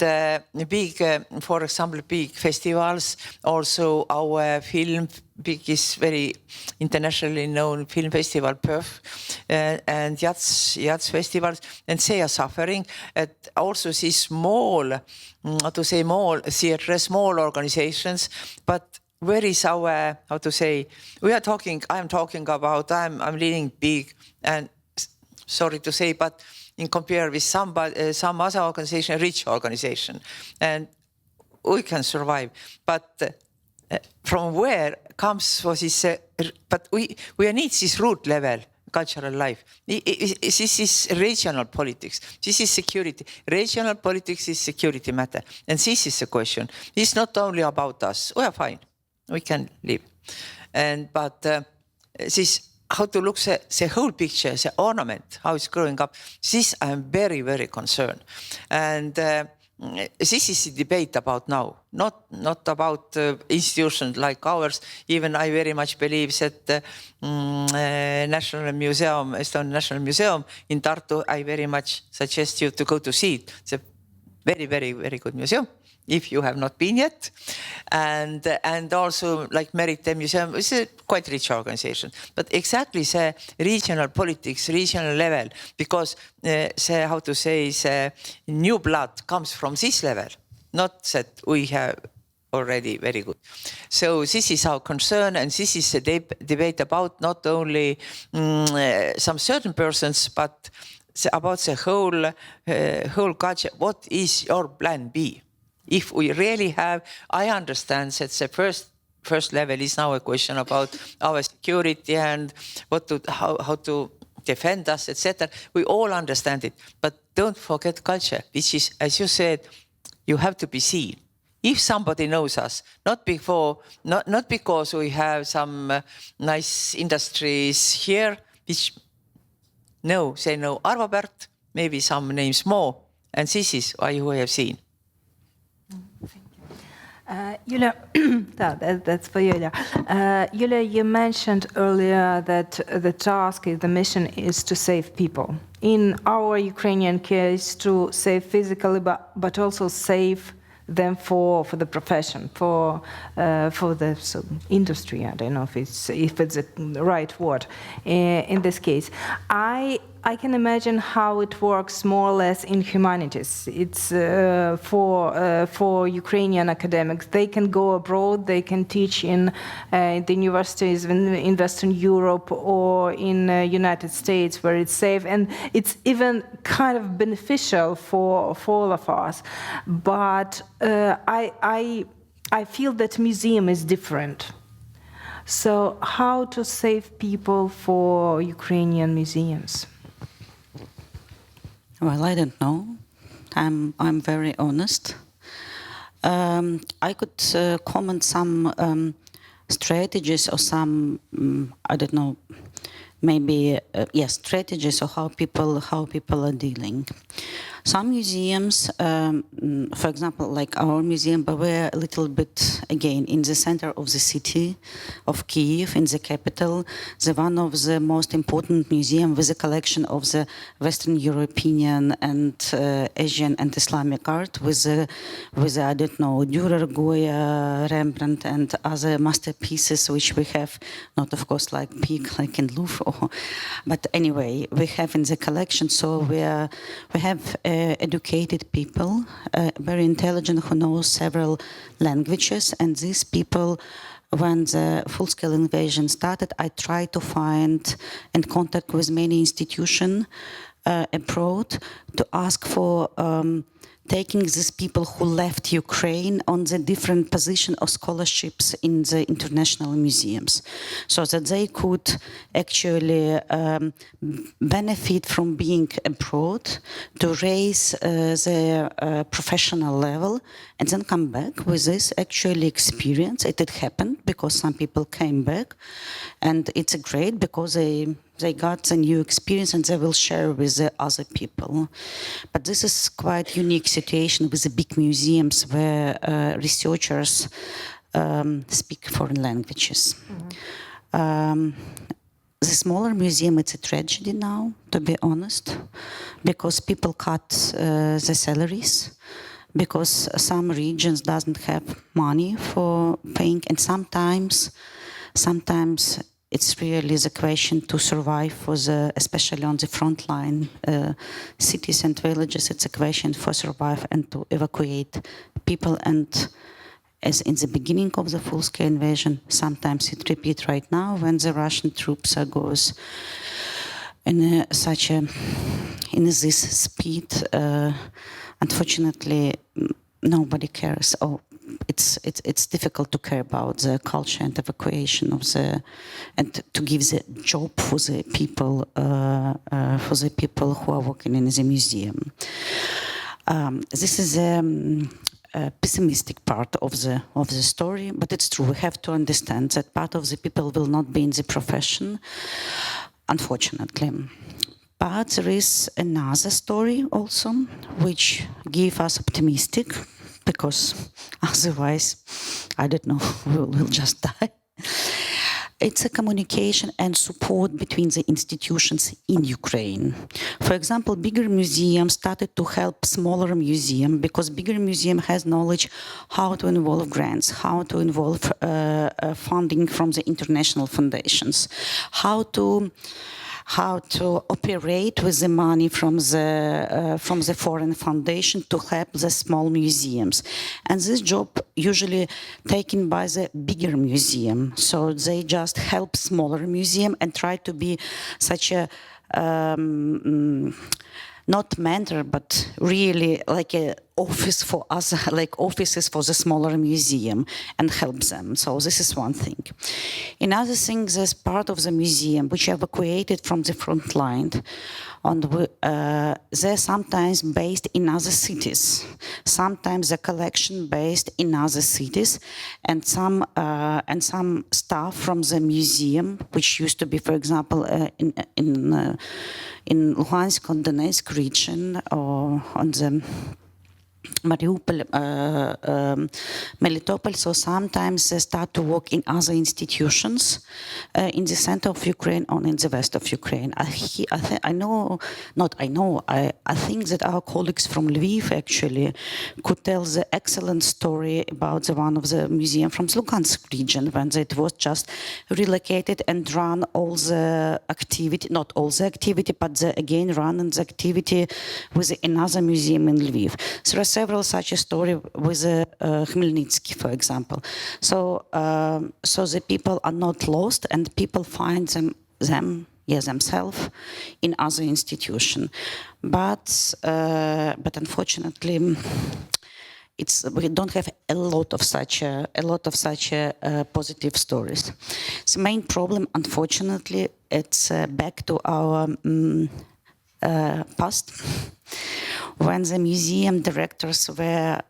big, for example, big festivals, also our film, biggest, very internationally known film festival, Perth, and Yachts festivals, and they are suffering. And also these small, how to say, small theaters, small organizations, but where is our, how to say, I'm talking about, I'm leading big, and sorry to say, but in compare with some other organization, rich organization, and we can survive. But from where comes for this, but we need this root level cultural life. This is regional politics. This is security. Regional politics is security matter. And this is the question. It's not only about us. We are fine. We can live. But this, how to look the whole picture, the ornament, how it's growing up, this I'm very, very concerned. And this is a debate about now, not about institutions like ours. Even I very much believe that National Museum, Estonian National Museum in Tartu, I very much suggest you to go to see it. It's a very, very, very good museum, if you have not been yet. And also like Merit Museum is a quite rich organization. But exactly the regional politics, regional level, because the, how to say, the new blood comes from this level, not that we have already very good. So this is our concern, and this is a debate about not only some certain persons, but about the whole culture. What is your plan B? If we really have, I understand that the first level is now a question about our security and how to defend us, etc. We all understand it, but don't forget culture, which is, as you said, you have to be seen. If somebody knows us, not because we have some nice industries here, which say no Arvobert, maybe some names more, and this is why you have seen. Yulia, that's for Yulia. Yulia, you mentioned earlier that the task, the mission is to save people. In our Ukrainian case, to save physically, but also save them for the profession, for the industry. I don't know if it's the right word in this case. I can imagine how it works more or less in humanities. It's for Ukrainian academics. They can go abroad. They can teach in the universities in Western Europe or in United States where it's safe, and it's even kind of beneficial for all of us. But I feel that museum is different. So how to save people for Ukrainian museums? Well, I don't know. I'm very honest. I could comment some strategies or some I don't know, maybe strategies of how people are dealing. Some museums, for example, like our museum, but we're a little bit, again, in the center of the city of Kyiv, in the capital, the one of the most important museums with a collection of the Western European and Asian and Islamic art, with I don't know, Dürer, Goya, Rembrandt, and other masterpieces, which we have, not of course like big, like in Louvre, but anyway, we have in the collection. So we have educated people, very intelligent, who know several languages, and these people, when the full-scale invasion started, I tried to find and contact with many institutions abroad to ask for taking these people who left Ukraine on the different position of scholarships in the international museums, so that they could actually benefit from being abroad to raise their professional level and then come back with this actually experience. It did happen because some people came back, and it's great because they got a new experience and they will share with the other people. But this is quite unique situation with the big museums where researchers speak foreign languages. The smaller museum, it's a tragedy now, to be honest, because people cut the salaries, because some regions doesn't have money for paying, and sometimes it's really the question to survive for the, especially on the front line cities and villages, it's a question for survive and to evacuate people. And as in the beginning of the full-scale invasion, sometimes it repeats right now when the Russian troops goes in this speed. Unfortunately, nobody cares. It's difficult to care about the culture and evacuation of the, and to give the job for the people who are working in the museum. This is a pessimistic part of the story, but it's true. We have to understand that part of the people will not be in the profession, unfortunately. But there is another story also, which gives us optimistic, because otherwise, I don't know, we'll just die. It's a communication and support between the institutions in Ukraine. For example, bigger museums started to help smaller museums because bigger museum has knowledge how to involve grants, how to involve funding from the international foundations, how to operate with the money from the foreign foundation to help the small museums. And this job usually taken by the bigger museum. So they just help smaller museum and try to be such a, not mentor, but really like a office for us, like offices for the smaller museum, and help them. So this is one thing. Another thing, there's part of the museum which evacuated from the front line. They're sometimes based in other cities. Sometimes the collection based in other cities, and some staff from the museum, which used to be, for example, in Luhansk and Donetsk region, or on the Mariupol, Melitopol, so sometimes they start to work in other institutions in the center of Ukraine or in the west of Ukraine. I think that our colleagues from Lviv actually could tell the excellent story about the one of the museum from the Luhansk region when it was just relocated and run all the activity, not all the activity, but again run the activity with another museum in Lviv. So there are several such a story with Khmelnytsky, for example. So the people are not lost, and people find themselves in other institutions. But unfortunately, we don't have a lot of such positive stories. The main problem, unfortunately, it's back to our past, when the museum directors were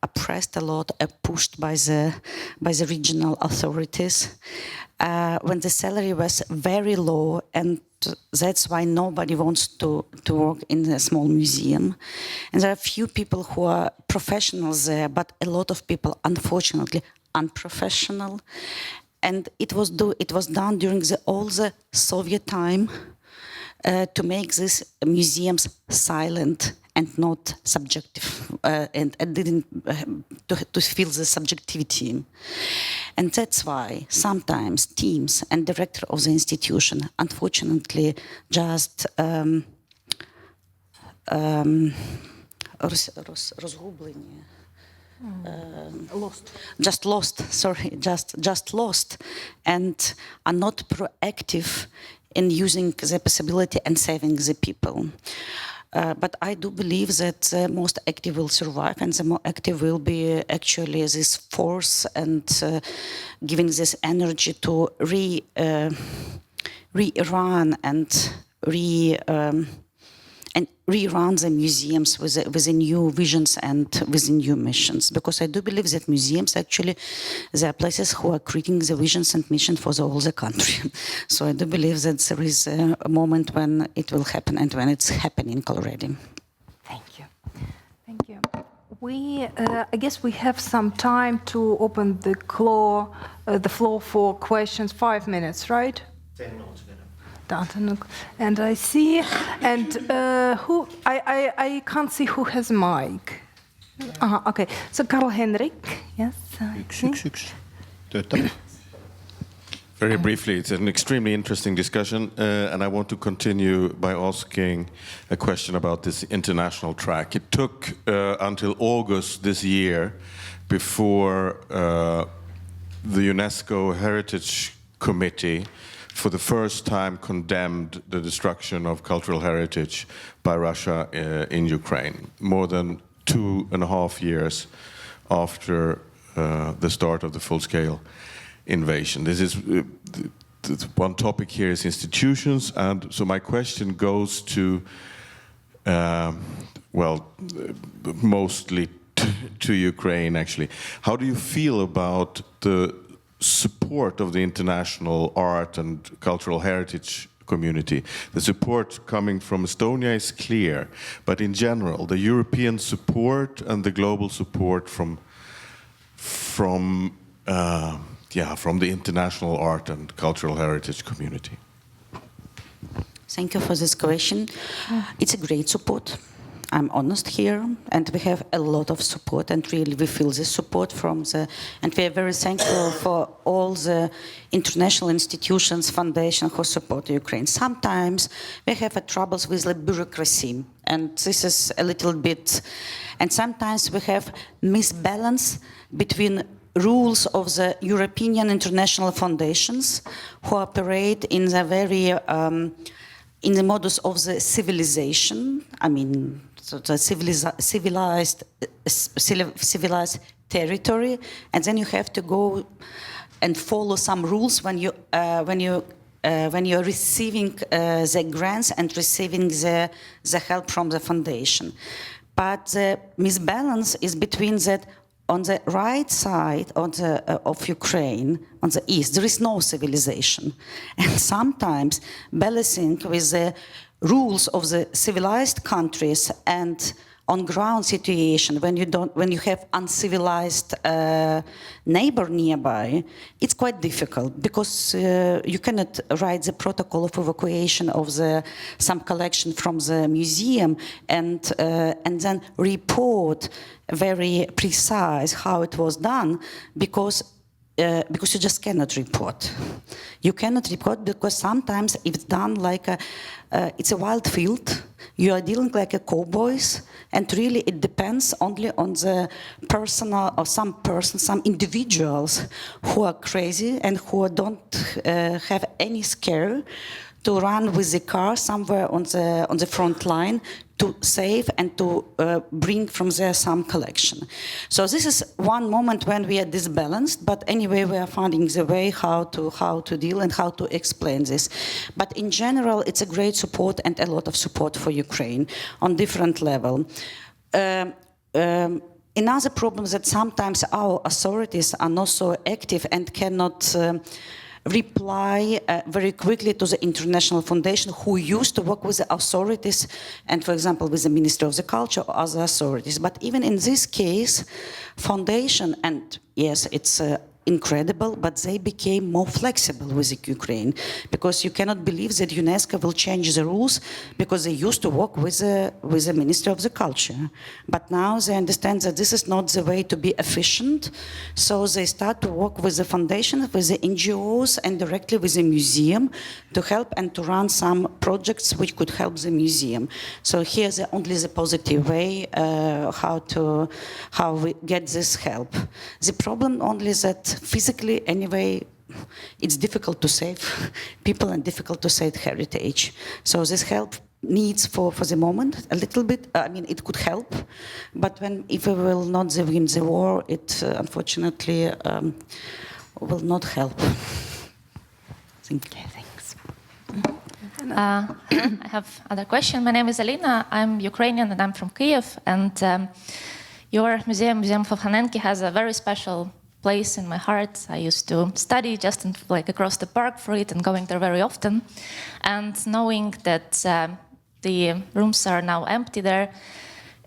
oppressed a lot, pushed by the regional authorities, when the salary was very low, and that's why nobody wants to work in a small museum. And there are few people who are professionals there, but a lot of people, unfortunately, unprofessional. And it was done during all the Soviet time to make these museums silent and not subjective, and didn't to feel the subjectivity. And that's why sometimes teams and director of the institution, unfortunately, just lost, and are not proactive in using the possibility and saving the people. But I do believe that the most active will survive, and the more active will be actually this force and giving this energy to rerun and rerun the museums with the new visions and with the new missions. Because I do believe that museums actually, they are places who are creating the visions and mission for the whole country. So I do believe that there is a moment when it will happen, and when it's happening already. Thank you. Thank you. I guess we have some time to open the floor for questions. 5 minutes, right? 10 altogether. And I see, and who? I can't see who has mic. Okay, so Karl Henrik, yes. Very briefly, it's an extremely interesting discussion, and I want to continue by asking a question about this international track. It took until August this year before the UNESCO Heritage Committee for the first time condemned the destruction of cultural heritage by Russia in Ukraine, more than 2.5 years after the start of the full-scale invasion. This is one topic here is institutions, and so my question goes to, mostly to Ukraine actually. How do you feel about the support of the international art and cultural heritage community? The support coming from Estonia is clear, but in general, the European support and the global support from the international art and cultural heritage community. Thank you for this question. It's a great support. I'm honest here, and we have a lot of support, and really we feel the support and we are very thankful for all the international institutions, foundations who support Ukraine. Sometimes we have troubles with the bureaucracy, and this is a little bit, and sometimes we have misbalance between rules of the European international foundations who operate in the very, in the modus of the civilization, so the civilized territory, and then you have to go and follow some rules when you're receiving the grants and receiving the help from the foundation. But the misbalance is between that. On the right side of Ukraine, on the east, there is no civilization. And sometimes balancing with the rules of the civilized countries and on-ground situation, when you have uncivilized neighbor nearby, it's quite difficult because you cannot write the protocol of evacuation of some collection from the museum and then report very precise how it was done because you just cannot report. You cannot report because sometimes it's done like it's a wild field. You are dealing like a cowboys, and really it depends only on the personal or some individuals who are crazy and who don't have any scare to run with the car somewhere on the front line to save and to bring from there some collection. So this is one moment when we are disbalanced, but anyway we are finding the way how to deal and how to explain this. But in general, it's a great support and a lot of support for Ukraine on different level. Another problem is that sometimes our authorities are not so active and cannot reply very quickly to the international foundation who used to work with the authorities and, for example, with the Ministry of the Culture or other authorities. But even in this case, foundation, and yes, it's incredible, but they became more flexible with Ukraine because you cannot believe that UNESCO will change the rules because they used to work with the Ministry of the Culture. But now they understand that this is not the way to be efficient, so they start to work with the foundation, with the NGOs and directly with the museum to help and to run some projects which could help the museum. So here's only the positive way how we get this help. The problem only is that physically, anyway, it's difficult to save people and difficult to save heritage. So this help needs for the moment a little bit. It could help, but if we will not win the war, it unfortunately will not help. Thank you. Thanks. I have another question. My name is Alina. I'm Ukrainian and I'm from Kyiv. And your Museum of Hanenki has a very special place in my heart. I used to study just across the park for it and going there very often. And knowing that the rooms are now empty there,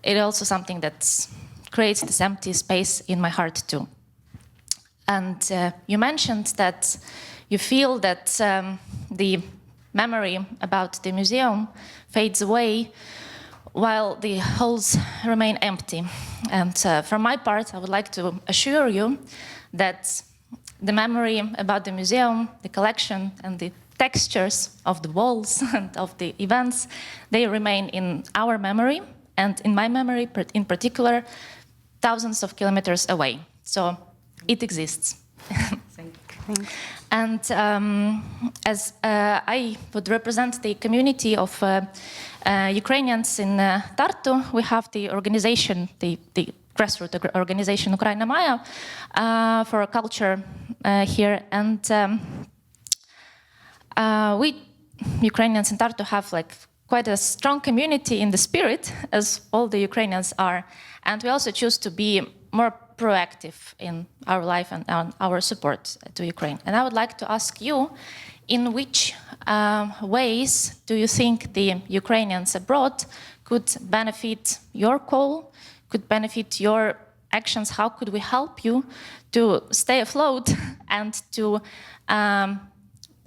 it also something that's creates this empty space in my heart too. And you mentioned that you feel that the memory about the museum fades away while the halls remain empty. And from my part, I would like to assure you that the memory about the museum, the collection, and the textures of the walls and of the events, they remain in our memory, and in my memory in particular, thousands of kilometers away. So it exists. Thank you. And as I would represent the community of Ukrainians in Tartu, we have the organization, the grassroots organization Ukraina Maya for culture here. And we Ukrainians in Tartu have like quite a strong community in the spirit, as all the Ukrainians are. And we also choose to be more proactive in our life and our support to Ukraine. And I would like to ask you, in which ways do you think the Ukrainians abroad could benefit your call, could benefit your actions? How could we help you to stay afloat and to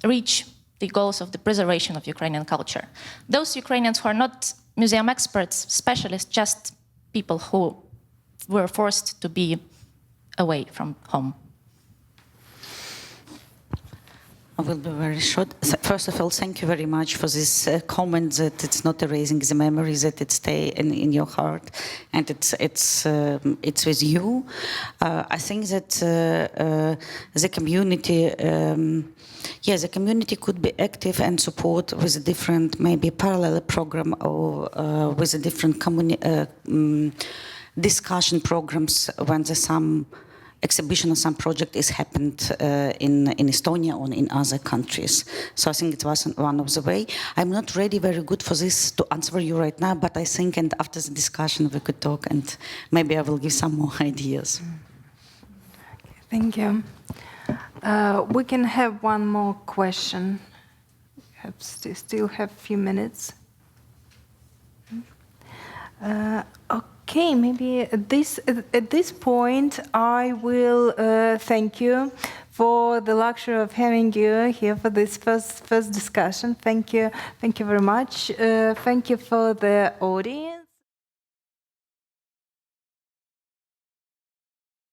reach the goals of the preservation of Ukrainian culture? Those Ukrainians who are not museum experts, specialists, just people who were forced to be away from home. I will be very short. First of all, thank you very much for this comment that it's not erasing the memories, that it stay in your heart, and it's with you. I think that the community, the community could be active and support with a different, maybe parallel program or with a different discussion programs when there's some exhibition or some project is happened in Estonia or in other countries. So I think it was one of the way. I'm not really very good for this to answer you right now, but I think and after the discussion we could talk and maybe I will give some more ideas. Thank you. We can have one more question. We still have a few minutes. Okay, maybe at this point I will thank you for the luxury of having you here for this first discussion. Thank you very much. Thank you for the audience.